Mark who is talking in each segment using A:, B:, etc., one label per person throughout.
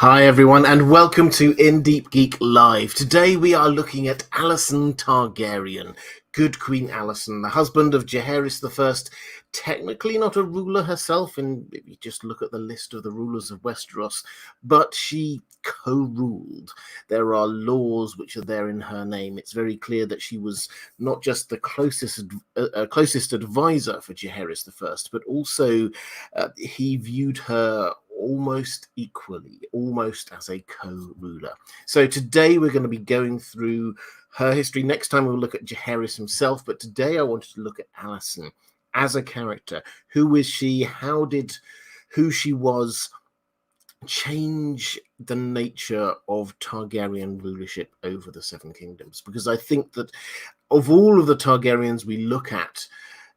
A: Hi everyone, and welcome to Deep Geek Live. Today we are looking at Alysanne Targaryen, Good Queen Alysanne, the husband of Jaehaerys I, technically not a ruler herself, and if you just look at the list of the rulers of Westeros, but she co-ruled. There are laws which are there in her name. It's very clear that she was not just the closest advisor for Jaehaerys I, but also he viewed her almost equally, almost as a co-ruler. So today we're going to be going through her history. Next time we'll look at Jaehaerys himself, but today I wanted to look at Alysanne as a character. Who is she? How did who she was change the nature of Targaryen rulership over the Seven Kingdoms? Because I think that of all of the Targaryens we look at,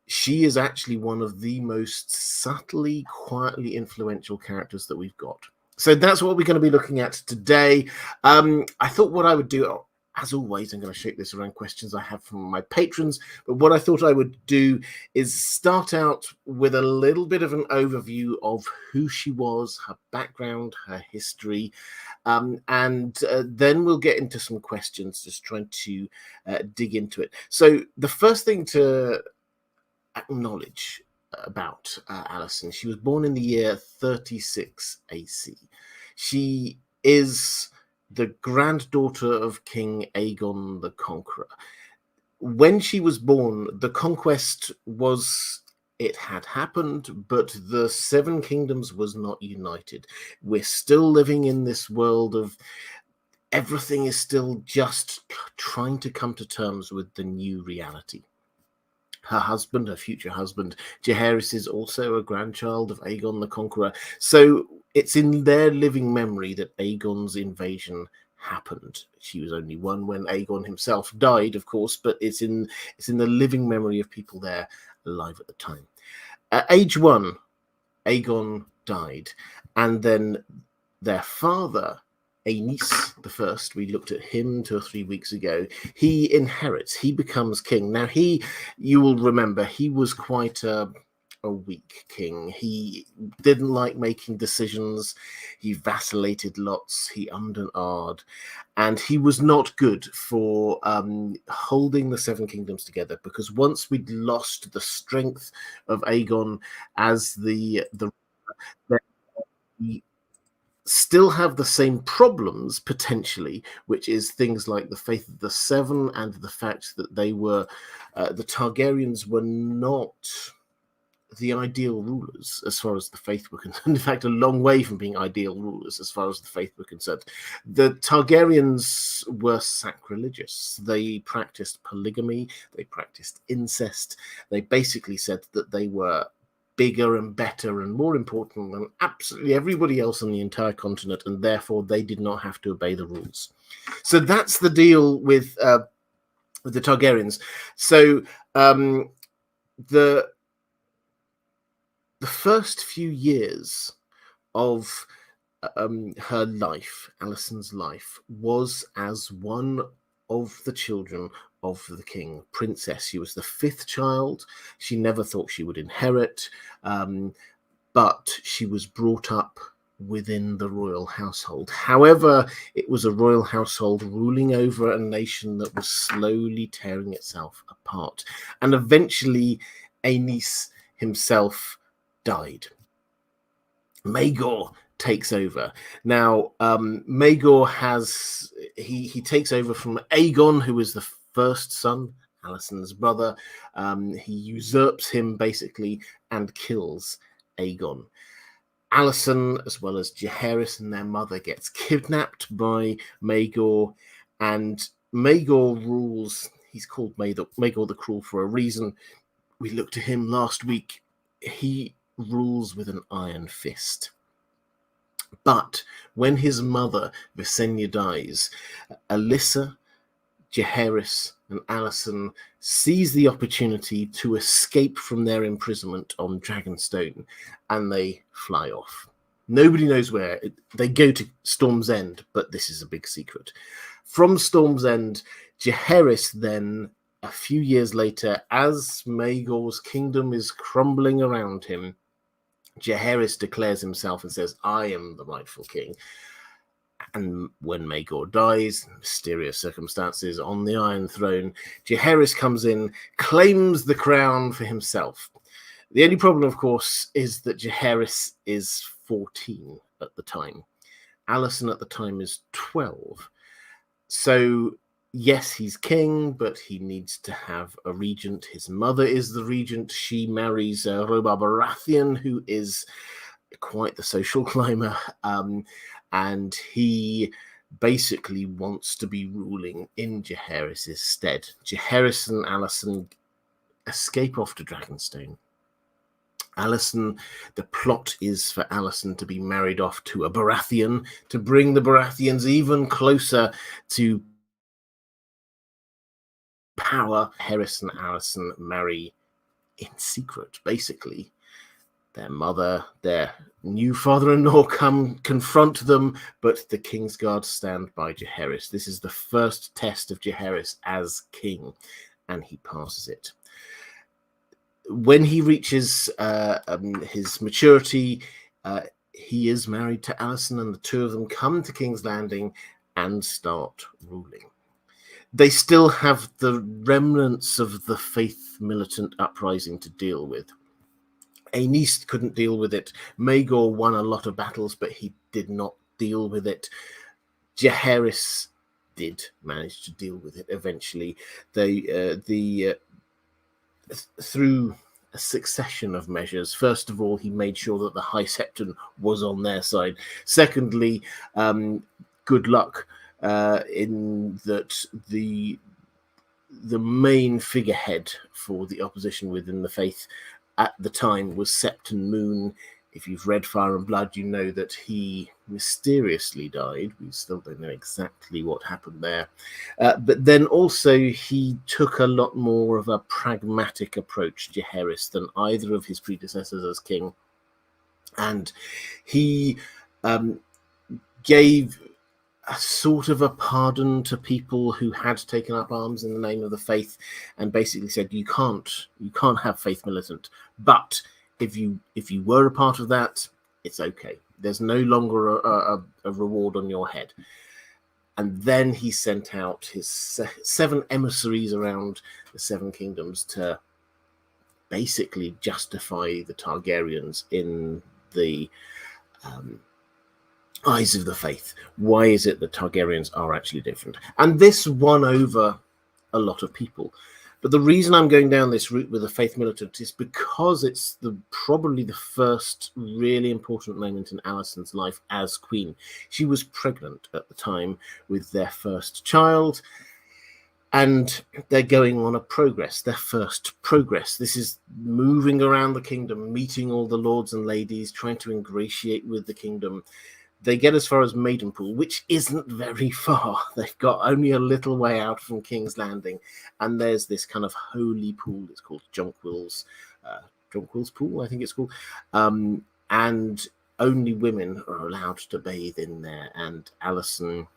A: she is actually one of the most subtly, quietly influential characters that we've got. So that's what we're going to be looking at today. I thought what I would do, as always, I'm going to shake this around questions I have from my patrons, but what I thought I would do is start out with a little bit of an overview of who she was, her background, her history, and then we'll get into some questions, just trying to dig into it. So the first thing to acknowledge about Alysanne, she was born in the year 36 AC. She is the granddaughter of King Aegon the Conqueror. When she was born, the conquest it had happened, but the Seven Kingdoms was not united. We're still living in this world of everything is still just trying to come to terms with the new reality. Her husband, her future husband, Jaehaerys, is also a grandchild of Aegon the Conqueror. So it's in their living memory that Aegon's invasion happened. She was only one when Aegon himself died, of course, but it's in the living memory of people there alive at the time. At age 1, Aegon died, and then their father, Aenys I, we looked at him 2 or 3 weeks ago. He inherits, he becomes king. Now you will remember, he was quite a weak king. He didn't like making decisions. He vacillated lots. He ummed and ahed, and he was not good for holding the Seven Kingdoms together, because once we'd lost the strength of Aegon as the still have the same problems potentially, which is things like the faith of the Seven and the fact that they were the Targaryens were not the ideal rulers as far as the faith were concerned. In fact, a long way from being ideal rulers as far as the faith were concerned. The Targaryens were sacrilegious. They practiced polygamy. They practiced incest. They basically said that they were bigger and better and more important than absolutely everybody else on the entire continent, and therefore they did not have to obey the rules. So that's the deal with the Targaryens. So the first few years of her life, Alysanne's life, was as one of the children of the king, princess. She was the 5th child. She never thought she would inherit, but she was brought up within the royal household. However, it was a royal household ruling over a nation that was slowly tearing itself apart. And eventually, Aenys himself died. Maegor takes over. Now, Maegor he takes over from Aegon, who was the first son, Alysanne's brother. He usurps him basically and kills Aegon. Alysanne, as well as Jaehaerys and their mother, gets kidnapped by Maegor, and Maegor rules. He's called Maegor the Cruel for a reason. We looked at him last week. He rules with an iron fist. But when his mother, Visenya, dies, Alyssa, Jaehaerys, and Alysanne seize the opportunity to escape from their imprisonment on Dragonstone, and they fly off. Nobody knows where. They go to Storm's End, but this is a big secret. From Storm's End, Jaehaerys then, a few years later, as Maegor's kingdom is crumbling around him, Jaehaerys declares himself and says, I am the rightful king. And when Maegor dies, mysterious circumstances, on the Iron Throne, Jaehaerys comes in, claims the crown for himself. The only problem, of course, is that Jaehaerys is 14 at the time. Alysanne at the time is 12. So, yes, he's king, but he needs to have a regent. His mother is the regent. She marries Robert Baratheon, who is quite the social climber, and he basically wants to be ruling in Jaehaerys' stead. Jaehaerys and Alysanne escape off to Dragonstone. Alysanne, the plot is for Alysanne to be married off to a Baratheon, to bring the Baratheons even closer to power. Jaehaerys and Alysanne marry in secret, basically. Their mother, their new father-in-law come confront them, but the Kingsguard stand by Jaehaerys. This is the first test of Jaehaerys as king, and he passes it. When he reaches his maturity, he is married to Alysanne, and the two of them come to King's Landing and start ruling. They still have the remnants of the Faith militant uprising to deal with. Aenys couldn't deal with it. Maegor won a lot of battles, but he did not deal with it. Jaehaerys did manage to deal with it eventually. Through a succession of measures. First of all, he made sure that the High Septon was on their side. Secondly, good luck in that the main figurehead for the opposition within the Faith at the time was Septon Moon. If you've read Fire and Blood, you know that he mysteriously died. We still don't know exactly what happened there. But then also he took a lot more of a pragmatic approach, Jaehaerys, than either of his predecessors as king. And he gave a sort of a pardon to people who had taken up arms in the name of the Faith, and basically said, you can't have Faith militant, but if you were a part of that, it's okay. There's no longer a reward on your head. And then he sent out his 7 emissaries around the 7 kingdoms to basically justify the Targaryens in the eyes of the Faith. Why is it that Targaryens are actually different? And this won over a lot of people. But the reason I'm going down this route with the Faith militant is because it's probably the first really important moment in Alysanne's life as queen. She was pregnant at the time with their first child, and they're going on a progress, their first progress. This is moving around the kingdom, meeting all the lords and ladies, trying to ingratiate with the kingdom. They get as far as Maidenpool, which isn't very far. They've got only a little way out from King's Landing. And there's this kind of holy pool. It's called Jonquil's Pool, I think it's called. And only women are allowed to bathe in there. And Alysanne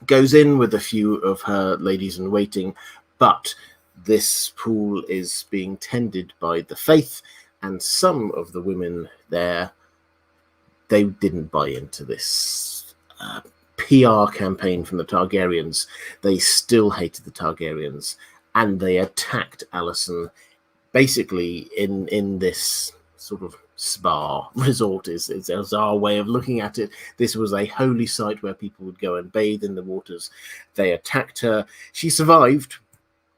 A: goes in with a few of her ladies in waiting. But this pool is being tended by the Faith. And some of the women there, they didn't buy into this PR campaign from the Targaryens. They still hated the Targaryens, and they attacked Alysanne basically in this sort of spa resort is our way of looking at it. This was a holy site where people would go and bathe in the waters. They attacked her. She survived.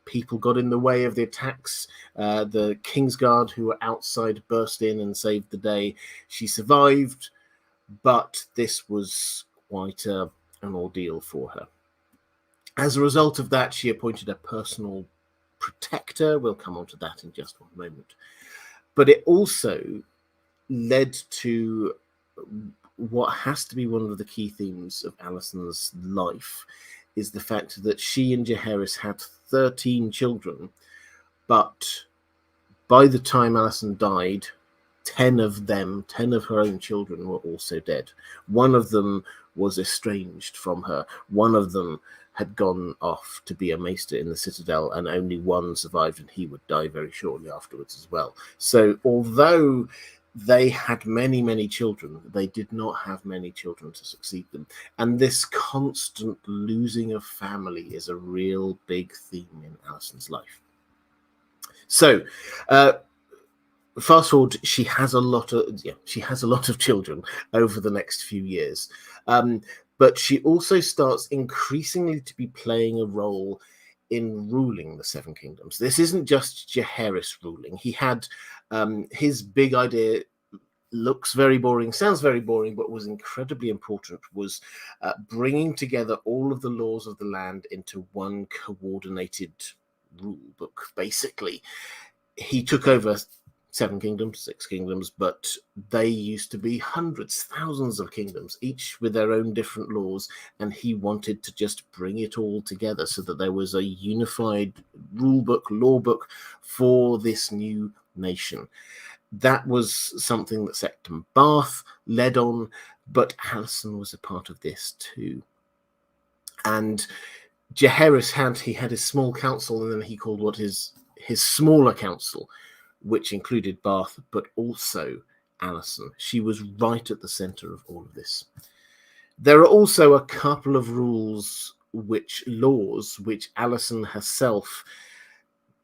A: People got in the way of the attacks. The Kingsguard, who were outside, burst in and saved the day. She survived. But this was quite an ordeal for her. As a result of that, she appointed a personal protector. We'll come on to that in just one moment. But it also led to what has to be one of the key themes of Alysanne's life, is the fact that she and Jaehaerys had 13 children, but by the time Alysanne died, 10 of her own children were also dead. One of them was estranged from her. One of them had gone off to be a maester in the Citadel, and only one survived, and he would die very shortly afterwards as well. So although they had many, many children. They did not have many children to succeed them. And this constant losing of family is a real big theme in Alysonne's life. So, fast forward, she has a lot of children over the next few years. But she also starts increasingly to be playing a role in ruling the Seven Kingdoms. This isn't just Jaehaerys ruling. He had his big idea, looks very boring, sounds very boring, but was incredibly important, was bringing together all of the laws of the land into one coordinated rule book. Basically, he took over 7 kingdoms, 6 kingdoms, but they used to be hundreds, thousands of kingdoms, each with their own different laws, and he wanted to just bring it all together so that there was a unified rule book, law book for this new nation. That was something that Septon Bath led on, but Alysanne was a part of this too. And Jaehaerys had his small council, and then he called what his smaller council, which included Bath, but also Alysanne. She was right at the center of all of this. There are also a couple of laws which Alysanne herself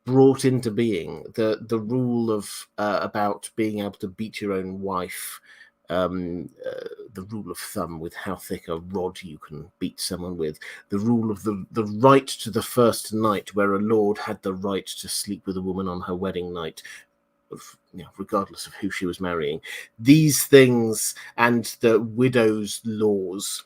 A: brought into being. The rule of about being able to beat your own wife, the rule of thumb with how thick a rod you can beat someone with, the rule of the right to the first night, where a lord had the right to sleep with a woman on her wedding night, regardless of who she was marrying. These things, and the widow's laws,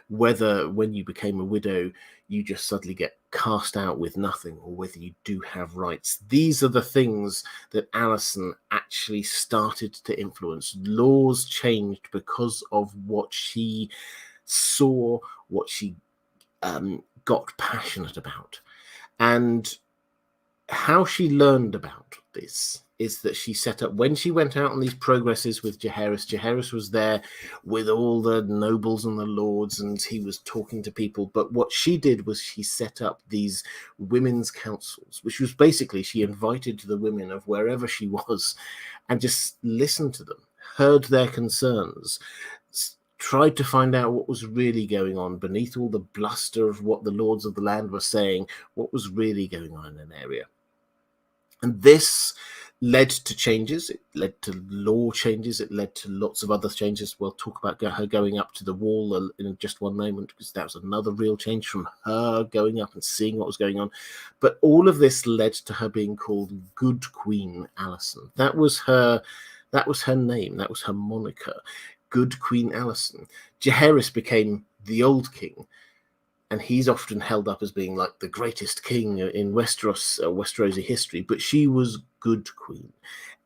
A: whether when you became a widow you just suddenly get cast out with nothing, or whether you do have rights. These are the things that Alysanne actually started to influence. Laws changed because of what she saw, what she got passionate about. And how she learned about this is that she set up, when she went out on these progresses with Jaehaerys was there with all the nobles and the lords, and he was talking to people. But what she did was she set up these women's councils, which was basically, she invited the women of wherever she was and just listened to them, heard their concerns, tried to find out what was really going on beneath all the bluster of what the lords of the land were saying, what was really going on in an area. And this led to changes. It led to law changes. It led to lots of other changes. We'll talk about her going up to the wall in just one moment, because that was another real change from her going up and seeing what was going on. But all of this led to her being called Good Queen Alysanne. That was her name. That was her moniker, Good Queen Alysanne. Jaehaerys became the Old King, and he's often held up as being like the greatest king in Westerosi history, but she was Good Queen.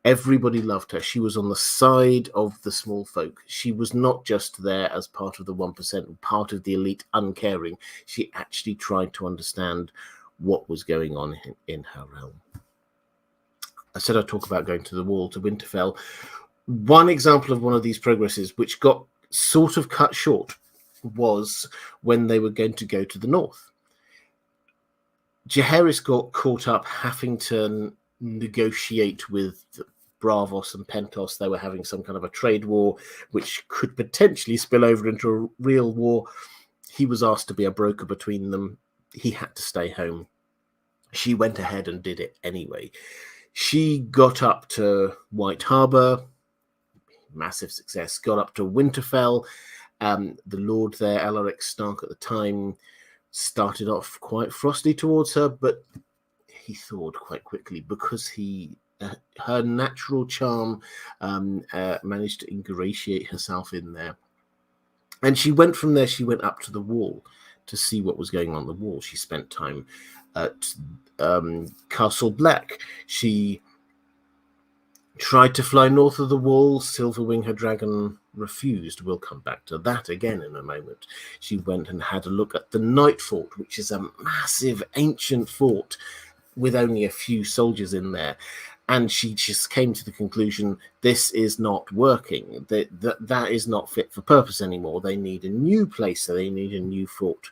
A: Everybody loved her. She was on the side of the small folk. She was not just there as part of the 1%, part of the elite uncaring. She actually tried to understand what was going on in her realm. I said I'd talk about going to the wall, to Winterfell. One example of one of these progresses, which got sort of cut short, was when they were going to go to the north. Jaehaerys got caught up having to negotiate with Braavos and Pentos. They were having some kind of a trade war, which could potentially spill over into a real war. He was asked to be a broker between them. He had to stay home. She went ahead and did it anyway. She got up to White Harbour, massive success, got up to Winterfell. The lord there, Alaric Stark at the time, started off quite frosty towards her, but he thawed quite quickly, because her natural charm managed to ingratiate herself in there. And she went from there, she went up to the wall to see what was going on the wall. She spent time at Castle Black. She tried to fly north of the wall. Silverwing, her dragon, refused. We'll come back to that again in a moment. She went and had a look at the Night Fort, which is a massive ancient fort with only a few soldiers in there. And she just came to the conclusion, this is not working. That is not fit for purpose anymore. They need a new place, so they need a new fort.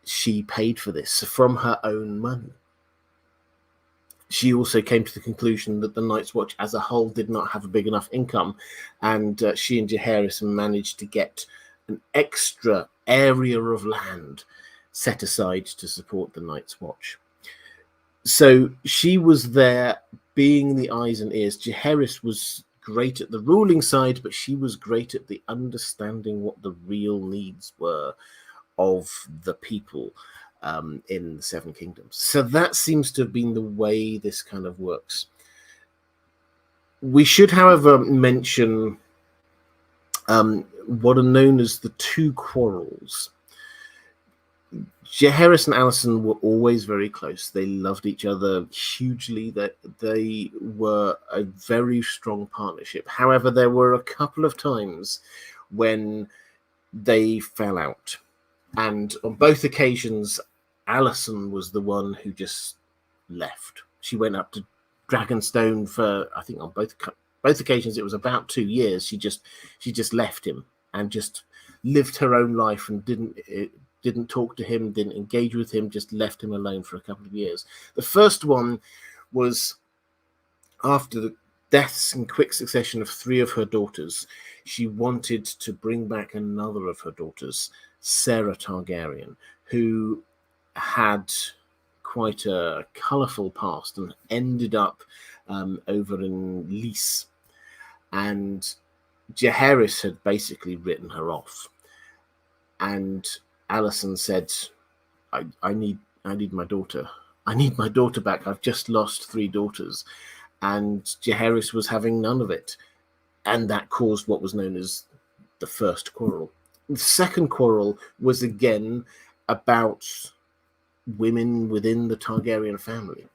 A: She paid for this from her own money. she also came to the conclusion that the Night's Watch as a whole did not have a big enough income, and she and Jaehaerys managed to get an extra area of land set aside to support the Night's Watch. So she was there being the eyes and ears. Jaehaerys was great at the ruling side, but she was great at the understanding what the real needs were of the people in the Seven Kingdoms. So that seems to have been the way this kind of works. We should, however, mention what are known as the two quarrels. Jaehaerys and Alysanne were always very close. They loved each other hugely. They were a very strong partnership. However, there were a couple of times when they fell out. And on both occasions, Alysanne was the one who just left. She went up to Dragonstone for, I think on both occasions, it was about 2 years. She just left him and just lived her own life and didn't talk to him, didn't engage with him, just left him alone for a couple of years. The first one was after the deaths in quick succession of 3 of her daughters. She wanted to bring back another of her daughters, Sarah Targaryen, who had quite a colourful past and ended up over in Lys. And Jaehaerys had basically written her off. And Alysanne said, I need my daughter. I need my daughter back. I've just lost 3 daughters. And Jaehaerys was having none of it. And that caused what was known as the first quarrel. The second quarrel was again about women within the Targaryen family.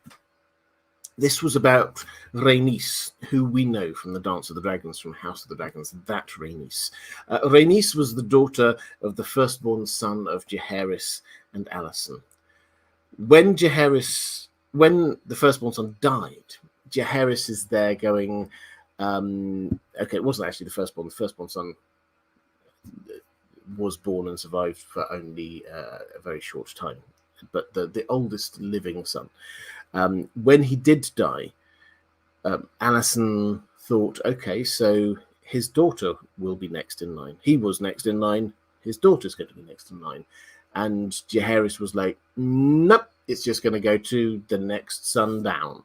A: This was about Rhaenys, who we know from the Dance of the Dragons, from House of the Dragons, that Rhaenys. Rhaenys was the daughter of the firstborn son of Jaehaerys and Alysanne. When the firstborn son died, Jaehaerys is there going, okay, it wasn't actually the firstborn. The firstborn son was born and survived for only a very short time, but the oldest living son. When he did die, Alysanne thought, okay, so his daughter will be next in line. He was next in line. His daughter's going to be next in line. And Jaehaerys was like, nope, it's just going to go to the next son down.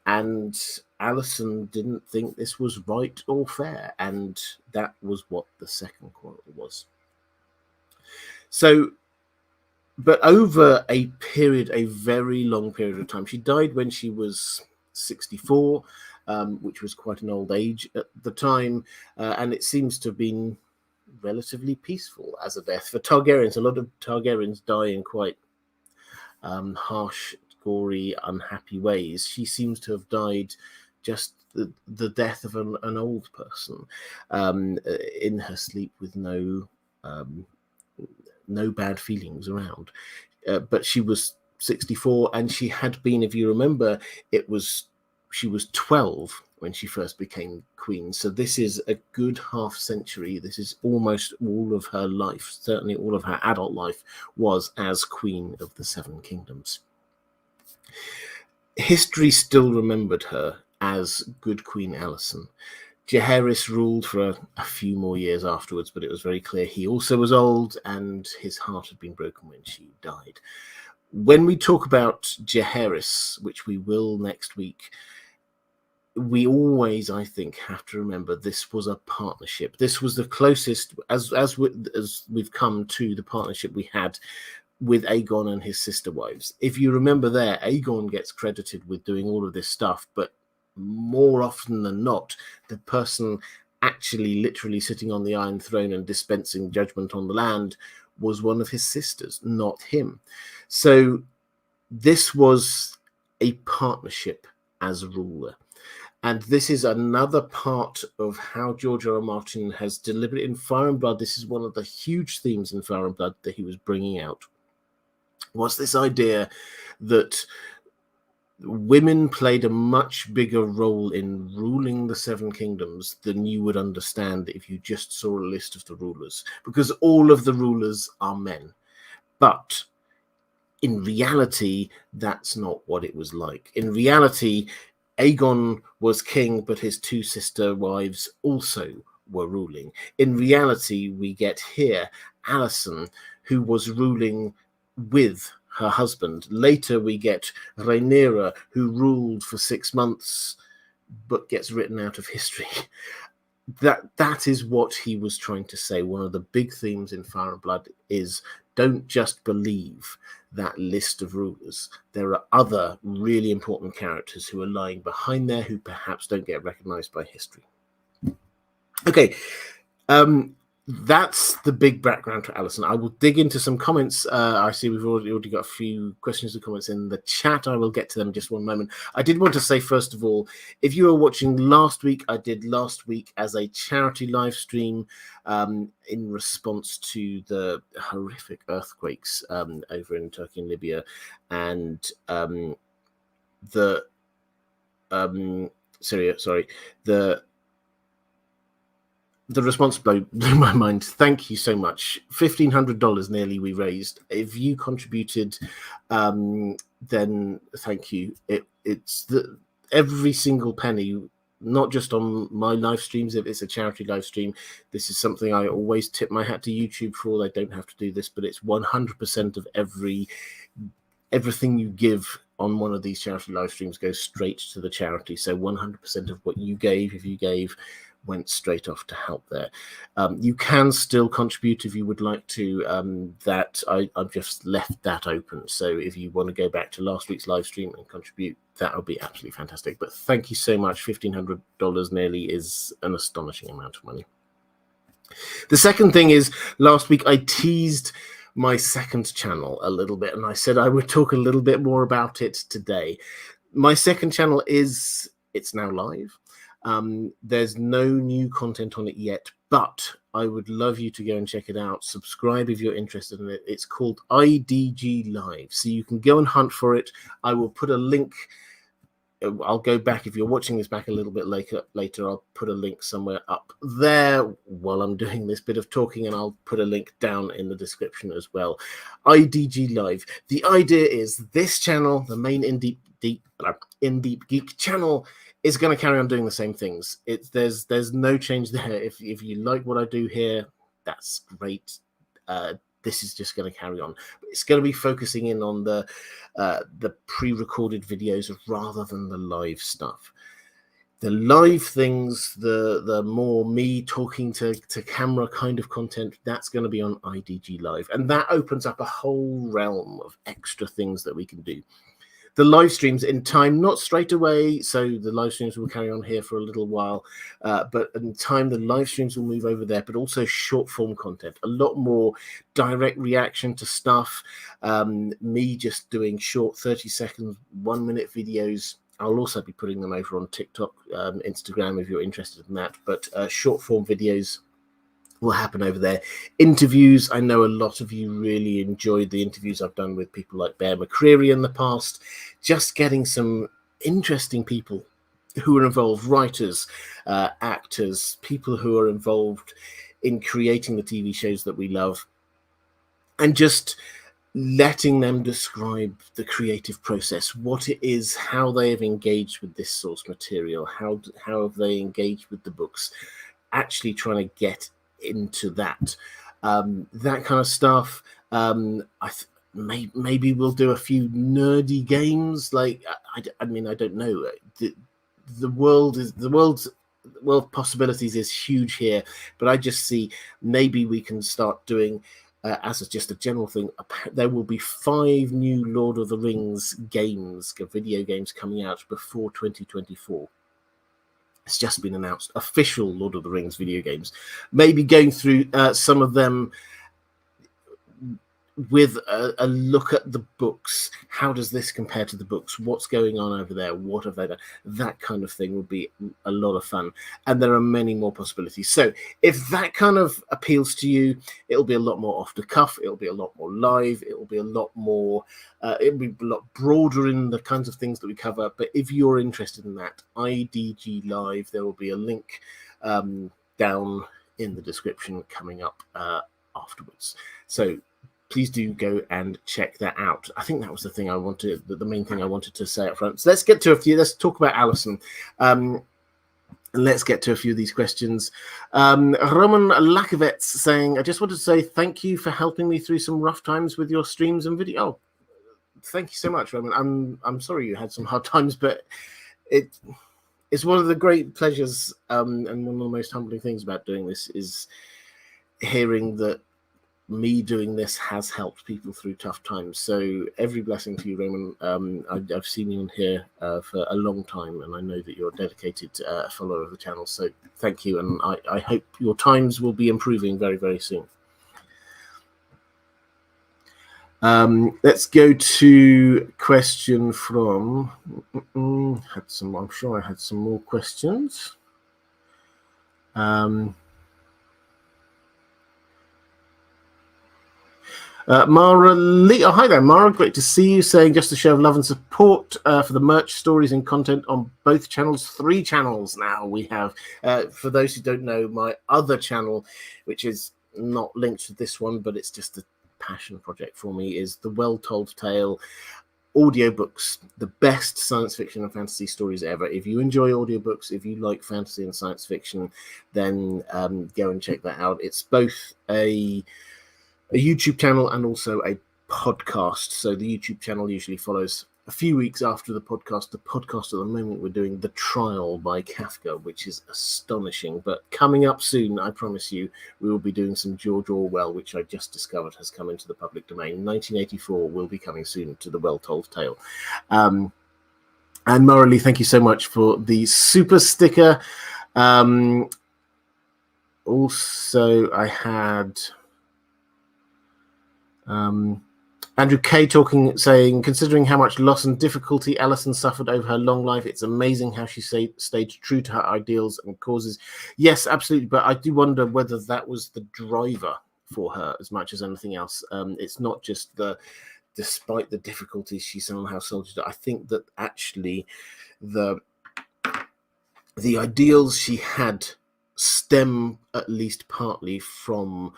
A: And Alysanne didn't think this was right or fair. And that was what the second quarrel was. So, but over a very long period of time, she died when she was 64, which was quite an old age at the time, and it seems to have been relatively peaceful as a death for Targaryens. A lot of Targaryens die in quite harsh, gory, unhappy ways. She seems to have died just the death of an old person in her sleep with no bad feelings around. But she was 64, and she had been, if you remember, she was 12 when she first became queen. So this is a good half century. This is almost all of her life, certainly all of her adult life, was as Queen of the Seven Kingdoms. History still remembered her as Good Queen Alysanne. Jaehaerys ruled for a few more years afterwards, but it was very clear he also was old and his heart had been broken when she died. When we talk about Jaehaerys, which we will next week, we always, I think, have to remember this was a partnership. This was the closest, as we've come to the partnership we had with Aegon and his sister wives. If you remember there, Aegon gets credited with doing all of this stuff, but more often than not, the person actually literally sitting on the Iron Throne and dispensing judgment on the land was one of his sisters, not him. So this was a partnership as ruler. And this is another part of how George R. R. Martin has delivered it in Fire and Blood. This is one of the huge themes in Fire and Blood that he was bringing out. Was this idea that women played a much bigger role in ruling the Seven Kingdoms than you would understand if you just saw a list of the rulers, because all of the rulers are men. But in reality, that's not what it was like. In reality, Aegon was king, but his two sister wives also were ruling. In reality, we get here Alysanne, who was ruling with her husband. Later, we get Rhaenyra, who ruled for 6 months, but gets written out of history. That is what he was trying to say. One of the big themes in Fire and Blood is don't just believe that list of rulers. There are other really important characters who are lying behind there who perhaps don't get recognized by history. Okay, that's the big background to Alysanne. I will dig into some comments. I see we've already got a few questions and comments in the chat. I will get to them in just one moment. I did want to say, first of all, if you were watching last week, I did last week as a charity live stream in response to the horrific earthquakes over in Turkey and Libya, and the response blew my mind. Thank you so much. $1,500 nearly we raised. If you contributed, then thank you. It's every single penny, not just on my live streams. If it's a charity live stream, this is something I always tip my hat to YouTube for. They don't have to do this, but it's 100% of everything you give on one of these charity live streams goes straight to the charity. So 100% of what you gave, if you gave, went straight off to help there. You can still contribute if you would like to. I've just left that open. So if you want to go back to last week's live stream and contribute, that would be absolutely fantastic. But thank you so much. $1,500 nearly is an astonishing amount of money. The second thing is, last week I teased my second channel a little bit, and I said I would talk a little bit more about it today. My second channel it's now live. There's no new content on it yet, but I would love you to go and check it out. Subscribe if you're interested in it. It's called IDG Live, so you can go and hunt for it. I will put a link. I'll go back, if you're watching this back a little bit later, I'll put a link somewhere up there while I'm doing this bit of talking, and I'll put a link down in the description as well. IDG Live. The idea is this channel, the main In Deep Geek channel, is going to carry on doing the same things. There's no change there. If you like what I do here, that's great. This is just going to carry on. It's going to be focusing in on the pre-recorded videos rather than the live stuff. The live things, the more me talking to camera kind of content, that's going to be on IDG Live. And that opens up a whole realm of extra things that we can do. The live streams in time, not straight away, so the live streams will carry on here for a little while, but in time the live streams will move over there, but also short form content, a lot more direct reaction to stuff, me just doing short 30-second, 1-minute videos. I'll also be putting them over on TikTok, Instagram if you're interested in that, but short form videos will happen over there. Interviews, I know a lot of you really enjoyed the interviews I've done with people like Bear McCreary in the past. Just getting some interesting people who are involved, writers, actors, people who are involved in creating the TV shows that we love, and just letting them describe the creative process, what it is, how they have engaged with this source material, how have they engaged with the books, actually trying to get into that kind of stuff. Maybe we'll do a few nerdy games. Like I mean, I don't know. The world possibilities is huge here, but I just see maybe we can start doing. As just a general thing, there will be 5 new Lord of the Rings games, video games coming out before 2024. It's just been announced. Official Lord of the Rings video games. Maybe going through some of them with a look at the books. How does this compare to the books? What's going on over there? What have they done? That kind of thing would be a lot of fun. And there are many more possibilities. So if that kind of appeals to you, it'll be a lot more off the cuff. It'll be a lot more live. It'll be a lot more, it'll be a lot broader in the kinds of things that we cover. But if you're interested in that, IDG Live, there will be a link down in the description coming up afterwards. So please do go and check that out. I think that was the main thing I wanted to say up front. So let's talk about Alysanne. Let's get to a few of these questions. Roman Lakovets saying, I just wanted to say thank you for helping me through some rough times with your streams and video. Oh, thank you so much, Roman. I'm sorry you had some hard times, but it's one of the great pleasures and one of the most humbling things about doing this is hearing that me doing this has helped people through tough times. So every blessing to you, Roman. I've seen you on here for a long time, and I know that you're a dedicated follower of the channel. So thank you, and I hope your times will be improving very, very soon. Let's go to question from. I'm sure I had some more questions. Maura Lee, hi there, Maura. Great to see you. Saying just to show love and support for the merch, stories, and content on both channels. 3 channels now we have. For those who don't know, my other channel, which is not linked to this one, but it's just a passion project for me, is the Well Told Tale audiobooks, the best science fiction and fantasy stories ever. If you enjoy audiobooks, if you like fantasy and science fiction, then go and check that out. It's both a YouTube channel and also a podcast. So the YouTube channel usually follows a few weeks after the podcast. The podcast at the moment, we're doing The Trial by Kafka, which is astonishing. But coming up soon, I promise you, we will be doing some George Orwell, which I just discovered has come into the public domain. 1984 will be coming soon to the Well Told Tale. And Morally, thank you so much for the super sticker. Also, I had Andrew K saying, considering how much loss and difficulty Alysanne suffered over her long life, it's amazing how she stayed true to her ideals and causes. Yes, absolutely, but I do wonder whether that was the driver for her as much as anything else. It's not just despite the difficulties she somehow soldiered. I think that actually the ideals she had stem at least partly from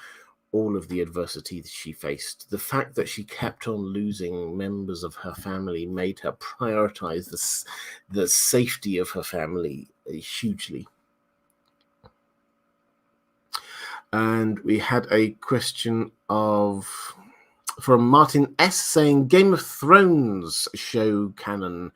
A: all of the adversity that she faced. The fact that she kept on losing members of her family made her prioritize the safety of her family hugely. And we had a question from Martin S. saying, Game of Thrones show canon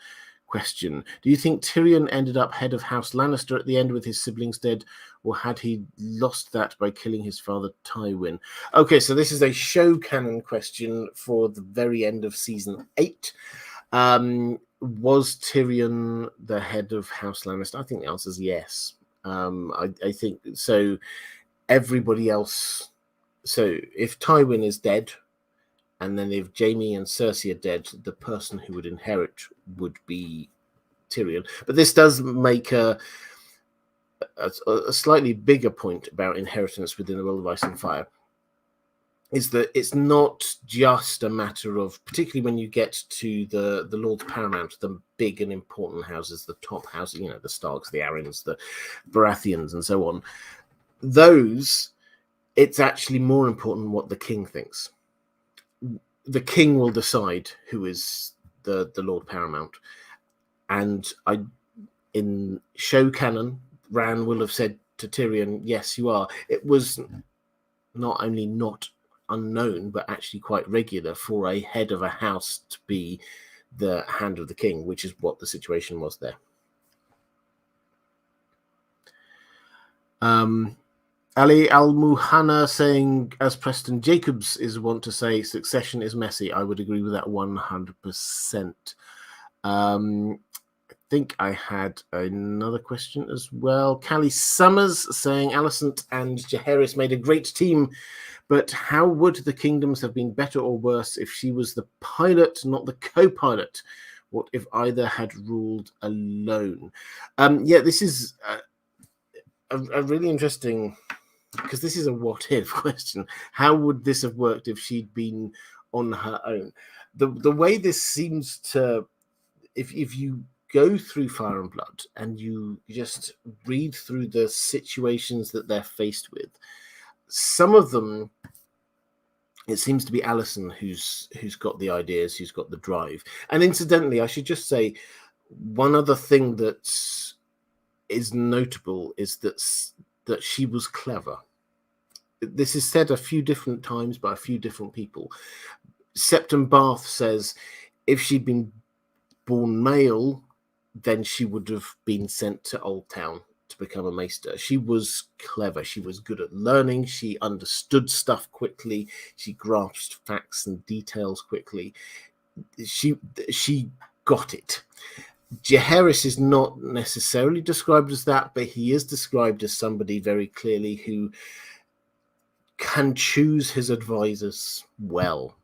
A: question. Do you think Tyrion ended up head of House Lannister at the end with his siblings dead, or had he lost that by killing his father Tywin? Okay, so this is a show canon question for the very end of season 8. Was Tyrion the head of House Lannister? I think the answer is yes. I think so. Everybody else. So if Tywin is dead, and then if Jaime and Cersei are dead, the person who would inherit would be Tyrion. But this does make a slightly bigger point about inheritance within the world of Ice and Fire. Is that it's not just a matter of, particularly when you get to the Lords Paramount, the big and important houses, the top houses, the Starks, the Aryans, the Baratheons, and so on. Those, it's actually more important what the king thinks. The king will decide who is the Lord Paramount. And in show canon, Bran will have said to Tyrion, yes, you are. It was not only not unknown, but actually quite regular for a head of a house to be the hand of the king, which is what the situation was there. Ali Al-Muhanna saying, as Preston Jacobs is wont to say, succession is messy. I would agree with that 100%. I think I had another question as well. Callie Summers saying, Alysanne and Jaehaerys made a great team, but how would the kingdoms have been better or worse if she was the pilot, not the co-pilot? What if either had ruled alone? Yeah, this is a really interesting, because this is a what-if question. How would this have worked if she'd been on her own? The way this seems to, if you go through Fire and Blood and you just read through the situations that they're faced with, some of them it seems to be Alysanne who's got the ideas, who's got the drive. And incidentally, I should just say one other thing that is notable is that she was clever. This is said a few different times by a few different people. Septon Bath says if she'd been born male, then she would have been sent to Old Town to become a maester. She was clever. She was good at learning. She understood stuff quickly. She grasped facts and details quickly. She got it. Charis is not necessarily described as that, but he is described as somebody very clearly who can choose his advisors well.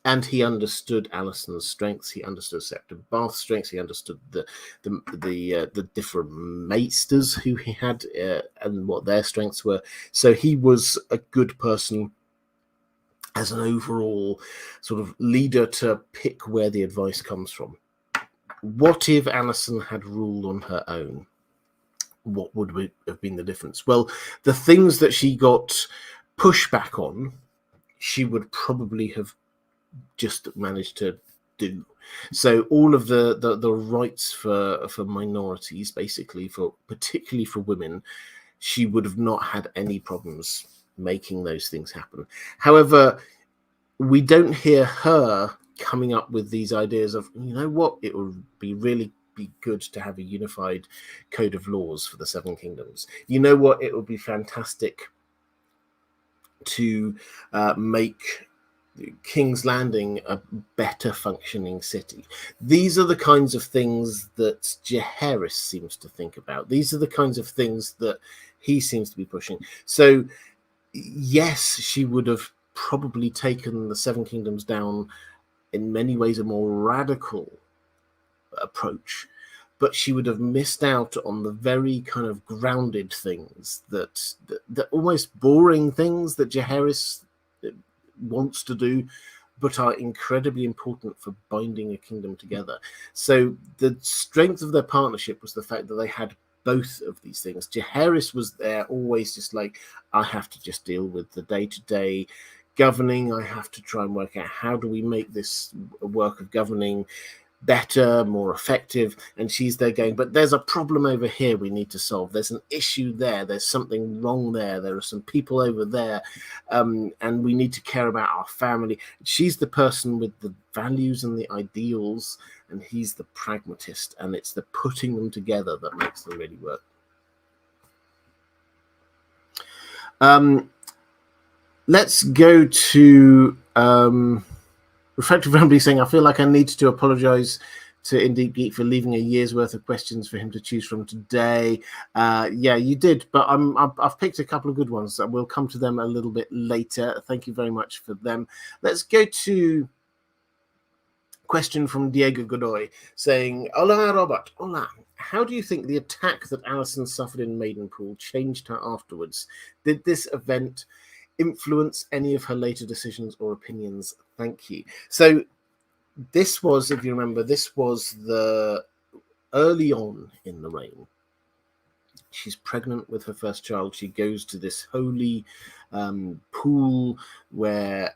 A: And he understood Alysanne's strengths. He understood Septon Bath's strengths. He understood the different maesters who he had and what their strengths were. So he was a good person as an overall sort of leader to pick where the advice comes from. What if Alysanne had ruled on her own? What would have been the difference? Well, the things that she got pushback on, she would probably have just managed to do. So all of the rights for minorities, basically, particularly for women, she would have not had any problems making those things happen. However, we don't hear her coming up with these ideas of, you know what, it would be really be good to have a unified code of laws for the Seven Kingdoms. You know what, it would be fantastic to make King's Landing a better functioning city. These are the kinds of things that Charis seems to think about. These are the kinds of things that he seems to be pushing. So yes, she would have probably taken the Seven Kingdoms down in many ways a more radical approach, but she would have missed out on the very kind of grounded things, that almost boring things that Charis wants to do, but are incredibly important for binding a kingdom together. So the strength of their partnership was the fact that they had both of these things. Charis was there always just like, I have to just deal with the day-to-day governing. I have to try and work out how do we make this work of governing better, more effective. And she's there going, but there's a problem over here we need to solve. There's an issue there. There's something wrong there. There are some people over there. And we need to care about our family. She's the person with the values and the ideals, and he's the pragmatist. And it's the putting them together that makes them really work. Let's go to Reflective Rambley saying, I feel like I need to apologize to In Deep Geek for leaving a year's worth of questions for him to choose from today. Yeah, you did, but I've picked a couple of good ones. We'll come to them a little bit later. Thank you very much for them. Let's go to question from Diego Godoy saying, Hola, Robert. Hola. How do you think the attack that Alysanne suffered in Maidenpool changed her afterwards? Did this event influence any of her later decisions or opinions? Thank you. So this was, if you remember, this was the early on in the reign. She's pregnant with her first child. She goes to this holy pool where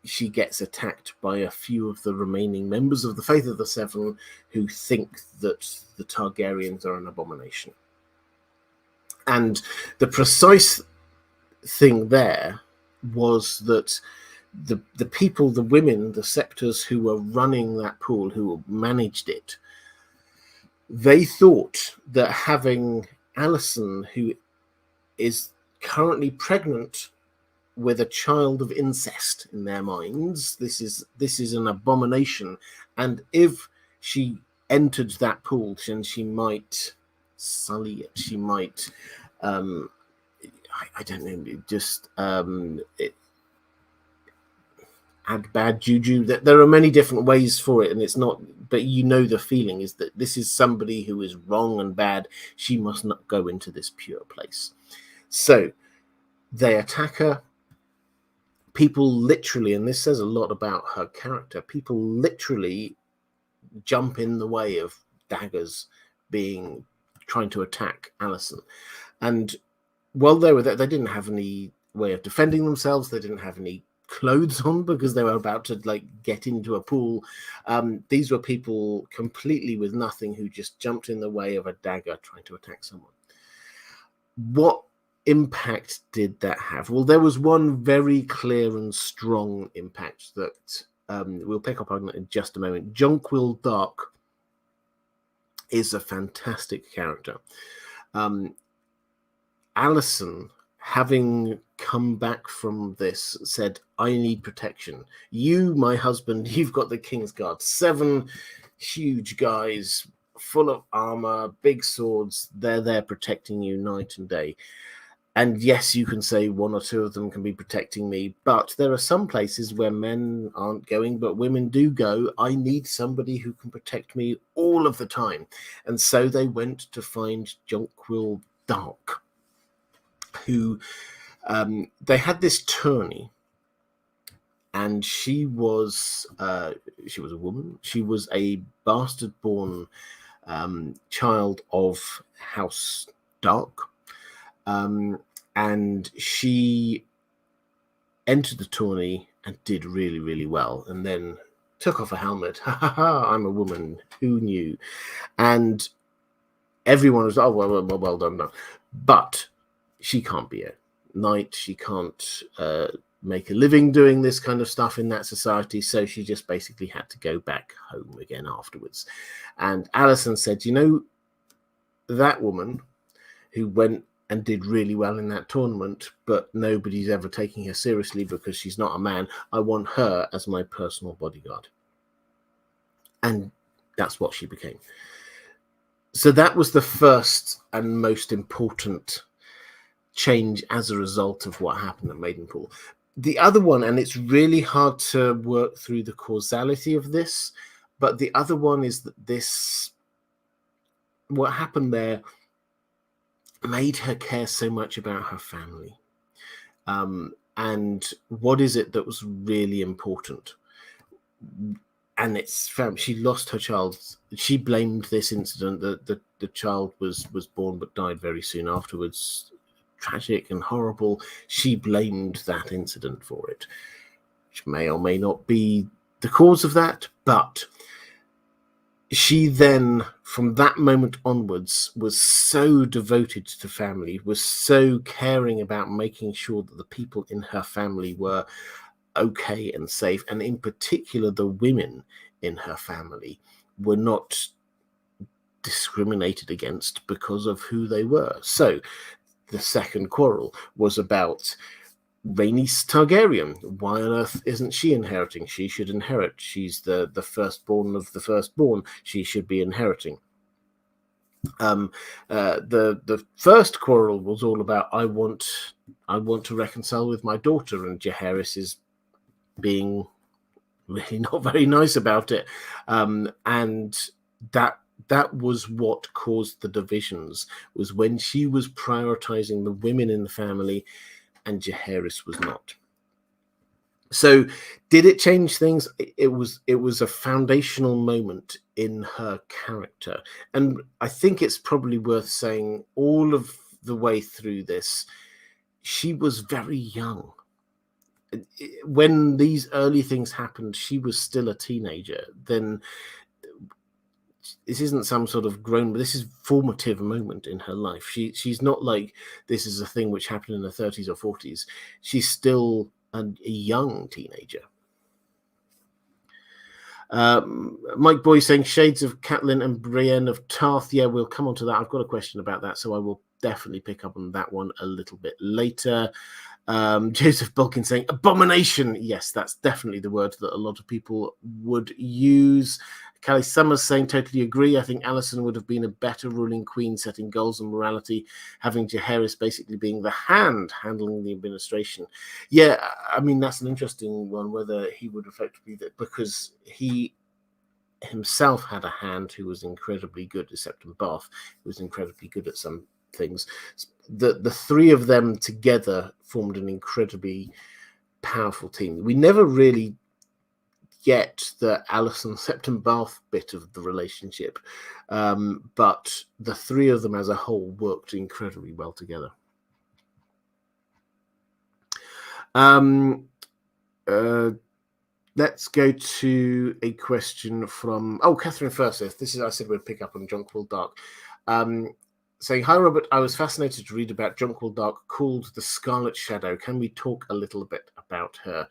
A: she gets attacked by a few of the remaining members of the Faith of the Seven who think that the Targaryens are an abomination. And the precise thing there was that the people, the women, the septors who were running that pool, who managed it, they thought that having Alysanne, who is currently pregnant with a child of incest in their minds, this is an abomination, and if she entered that pool, then she might sully it, she might I don't know, just add bad juju. There are many different ways for it, and it's not, but you know the feeling is that this is somebody who is wrong and bad. She must not go into this pure place. So they attack her. People literally, and this says a lot about her character, people literally jump in the way of daggers trying to attack Alysanne. And while they were there, they didn't have any way of defending themselves. They didn't have any clothes on because they were about to like get into a pool. These were people completely with nothing who just jumped in the way of a dagger trying to attack someone. What impact did that have? Well, there was one very clear and strong impact that we'll pick up on in just a moment. Jonquil Dark is a fantastic character. Alysanne, having come back from this, said, I need protection. You, my husband, you've got the King's Guard. 7 huge guys full of armor, big swords. They're there protecting you night and day. And yes, you can say 1 or 2 of them can be protecting me, but there are some places where men aren't going, but women do go. I need somebody who can protect me all of the time. And so they went to find Jonquil Dark, who they had this tourney, and she was a woman. She was a bastard-born child of House Dark. And she entered the tourney and did really, really well, and then took off a helmet. Ha ha ha, I'm a woman. Who knew? And everyone was, oh, well done. But she can't be a knight. She can't make a living doing this kind of stuff in that society. So she just basically had to go back home again afterwards. And Alysanne said, you know, that woman who went and did really well in that tournament, but nobody's ever taking her seriously because she's not a man. I want her as my personal bodyguard. And that's what she became. So that was the first and most important change as a result of what happened at Maidenpool. The other one, and it's really hard to work through the causality of this, but the other one is that what happened there made her care so much about her family. And what is it that was really important? And it's family. She lost her child. She blamed this incident that the child was born but died very soon afterwards. Tragic and horrible. She blamed that incident for it, which may or may not be the cause of that, but she then, from that moment onwards, was so devoted to family, was so caring about making sure that the people in her family were okay and safe, and in particular the women in her family were not discriminated against because of who they were. So the second quarrel was about Rhaenys Targaryen. Why on earth isn't she inheriting? She should inherit. She's the firstborn of the firstborn. She should be inheriting. The first quarrel was all about I want to reconcile with my daughter, and Jaehaerys is being really not very nice about it. And that was what caused the divisions, was when she was prioritizing the women in the family and Jaehaerys was not. So did it change things? It was a foundational moment in her character. And I think it's probably worth saying all of the way through this, she was very young. When these early things happened, she was still a teenager. Then this isn't some sort of grown, but this is formative moment in her life. She's not like this is a thing which happened in her 30s or 40s. She's still a young teenager. Mike Boy saying shades of Catelyn and Brienne of Tarth. Yeah, we'll come on to that. I've got a question about that, so I will definitely pick up on that one a little bit later. Joseph Bulkin saying abomination. Yes, that's definitely the word that a lot of people would use. Callie Summers saying totally agree. I think Alysanne would have been a better ruling queen, setting goals and morality, having Jaehaerys basically being the hand handling the administration. Yeah, I mean, that's an interesting one, whether he would effectively, because he himself had a hand who was incredibly good, except in Bath, who was incredibly good at some things. The three of them together formed an incredibly powerful team. We never really get the Alysanne Septon Bath bit of the relationship, but the three of them as a whole worked incredibly well together. Let's go to a question from Catherine Furseth. This is, I said we'd pick up on Jonquil Dark. Saying, hi Robert, I was fascinated to read about Jonquil Dark, called the Scarlet Shadow. Can we talk a little bit about her?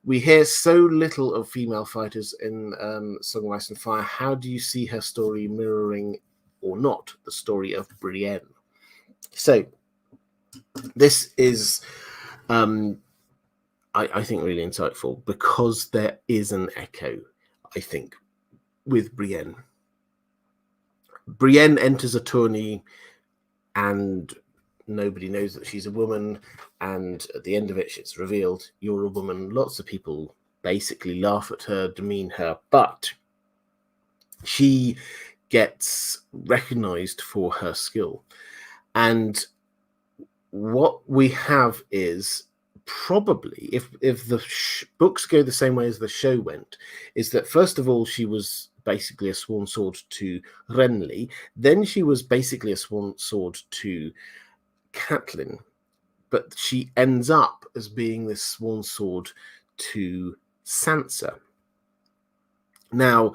A: We hear so little of female fighters in Song of Ice and Fire. How do you see her story mirroring, or not, the story of Brienne? So, this is, I think, really insightful, because there is an echo, I think, with Brienne. Brienne enters a tourney and nobody knows that she's a woman, and at the end of it, it's revealed you're a woman. Lots of people basically laugh at her, demean her, but she gets recognized for her skill. And what we have is, probably, if the books go the same way as the show went, is that first of all she was basically a sworn sword to Renly, then she was basically a sworn sword to Catelyn, but she ends up as being this sworn sword to Sansa. Now,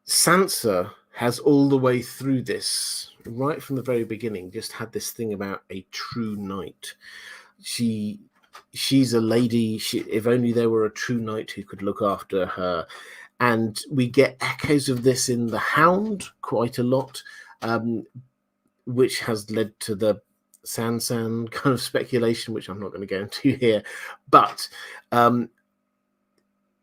A: Sansa has all the way through this, right from the very beginning, just had this thing about a true knight. She's a lady. If only there were a true knight who could look after her. And we get echoes of this in The Hound quite a lot, which has led to the Sansan kind of speculation, which I'm not going to go into here. But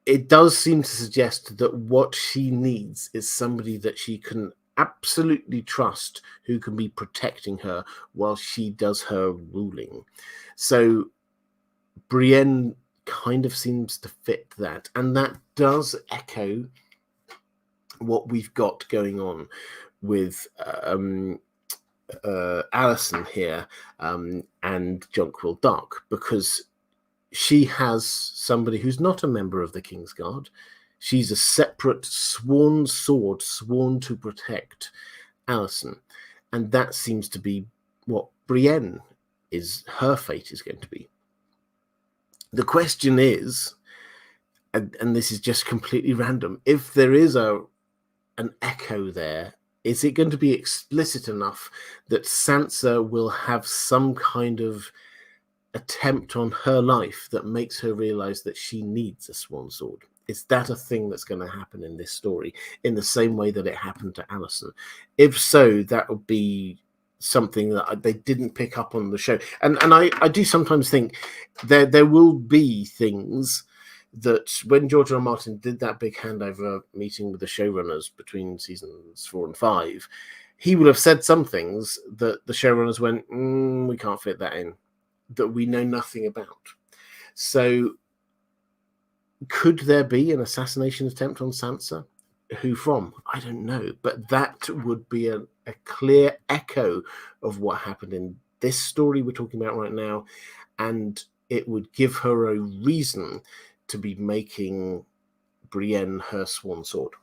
A: it does seem to suggest that what she needs is somebody that she can absolutely trust, who can be protecting her while she does her ruling. So Brienne kind of seems to fit that, and that does echo what we've got going on with Alysanne here and Jonquil Dark, because she has somebody who's not a member of the Kingsguard. She's a separate sworn sword, sworn to protect Alysanne, and that seems to be what Brienne is, her fate is going to be. The question is, and this is just completely random, if there is an echo there, is it going to be explicit enough that Sansa will have some kind of attempt on her life that makes her realize that she needs a sworn sword? Is that a thing that's going to happen in this story in the same way that it happened to Alysanne? If so, that would be something that they didn't pick up on the show. And I do sometimes think there will be things that when George R. R. Martin did that big handover meeting with the showrunners between seasons 4 and 5, he would have said some things that the showrunners went, we can't fit that in, that we know nothing about. So could there be an assassination attempt on Sansa? Who from? I don't know. But that would be a clear echo of what happened in this story we're talking about right now. And it would give her a reason to be making Brienne her sworn sword.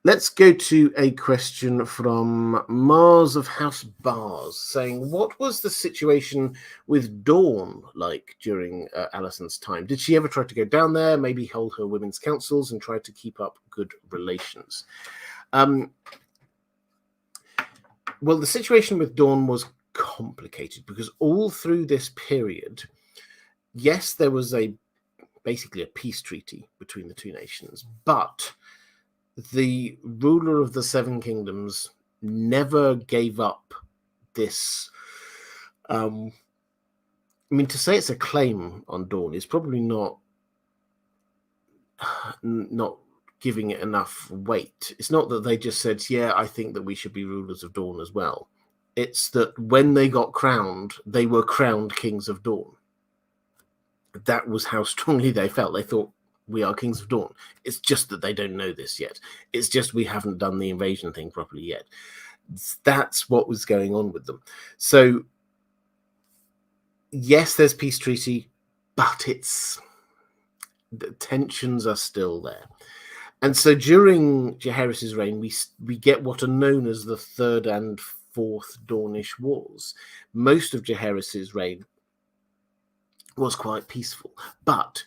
A: Let's go to a question from Mars of House Bars, saying, what was the situation with Dawn like during Alyson's time? Did she ever try to go down there, maybe hold her women's councils and try to keep up good relations? Well, the situation with Dawn was complicated because all through this period, yes, there was basically a peace treaty between the two nations, but the ruler of the Seven Kingdoms never gave up this. I mean, to say it's a claim on Dawn is probably not giving it enough weight. It's not that they just said, yeah, I think that we should be rulers of Dawn as well. It's that when they got crowned, they were crowned kings of Dawn. That was how strongly they felt. They thought, we are kings of Dawn. It's just that they don't know this yet. It's just we haven't done the invasion thing properly yet. That's what was going on with them. So, yes, there's peace treaty, but the tensions are still there. And so during Jaehaerys' reign, we get what are known as the Third and Fourth Dornish Wars. Most of Jaehaerys's reign was quite peaceful, but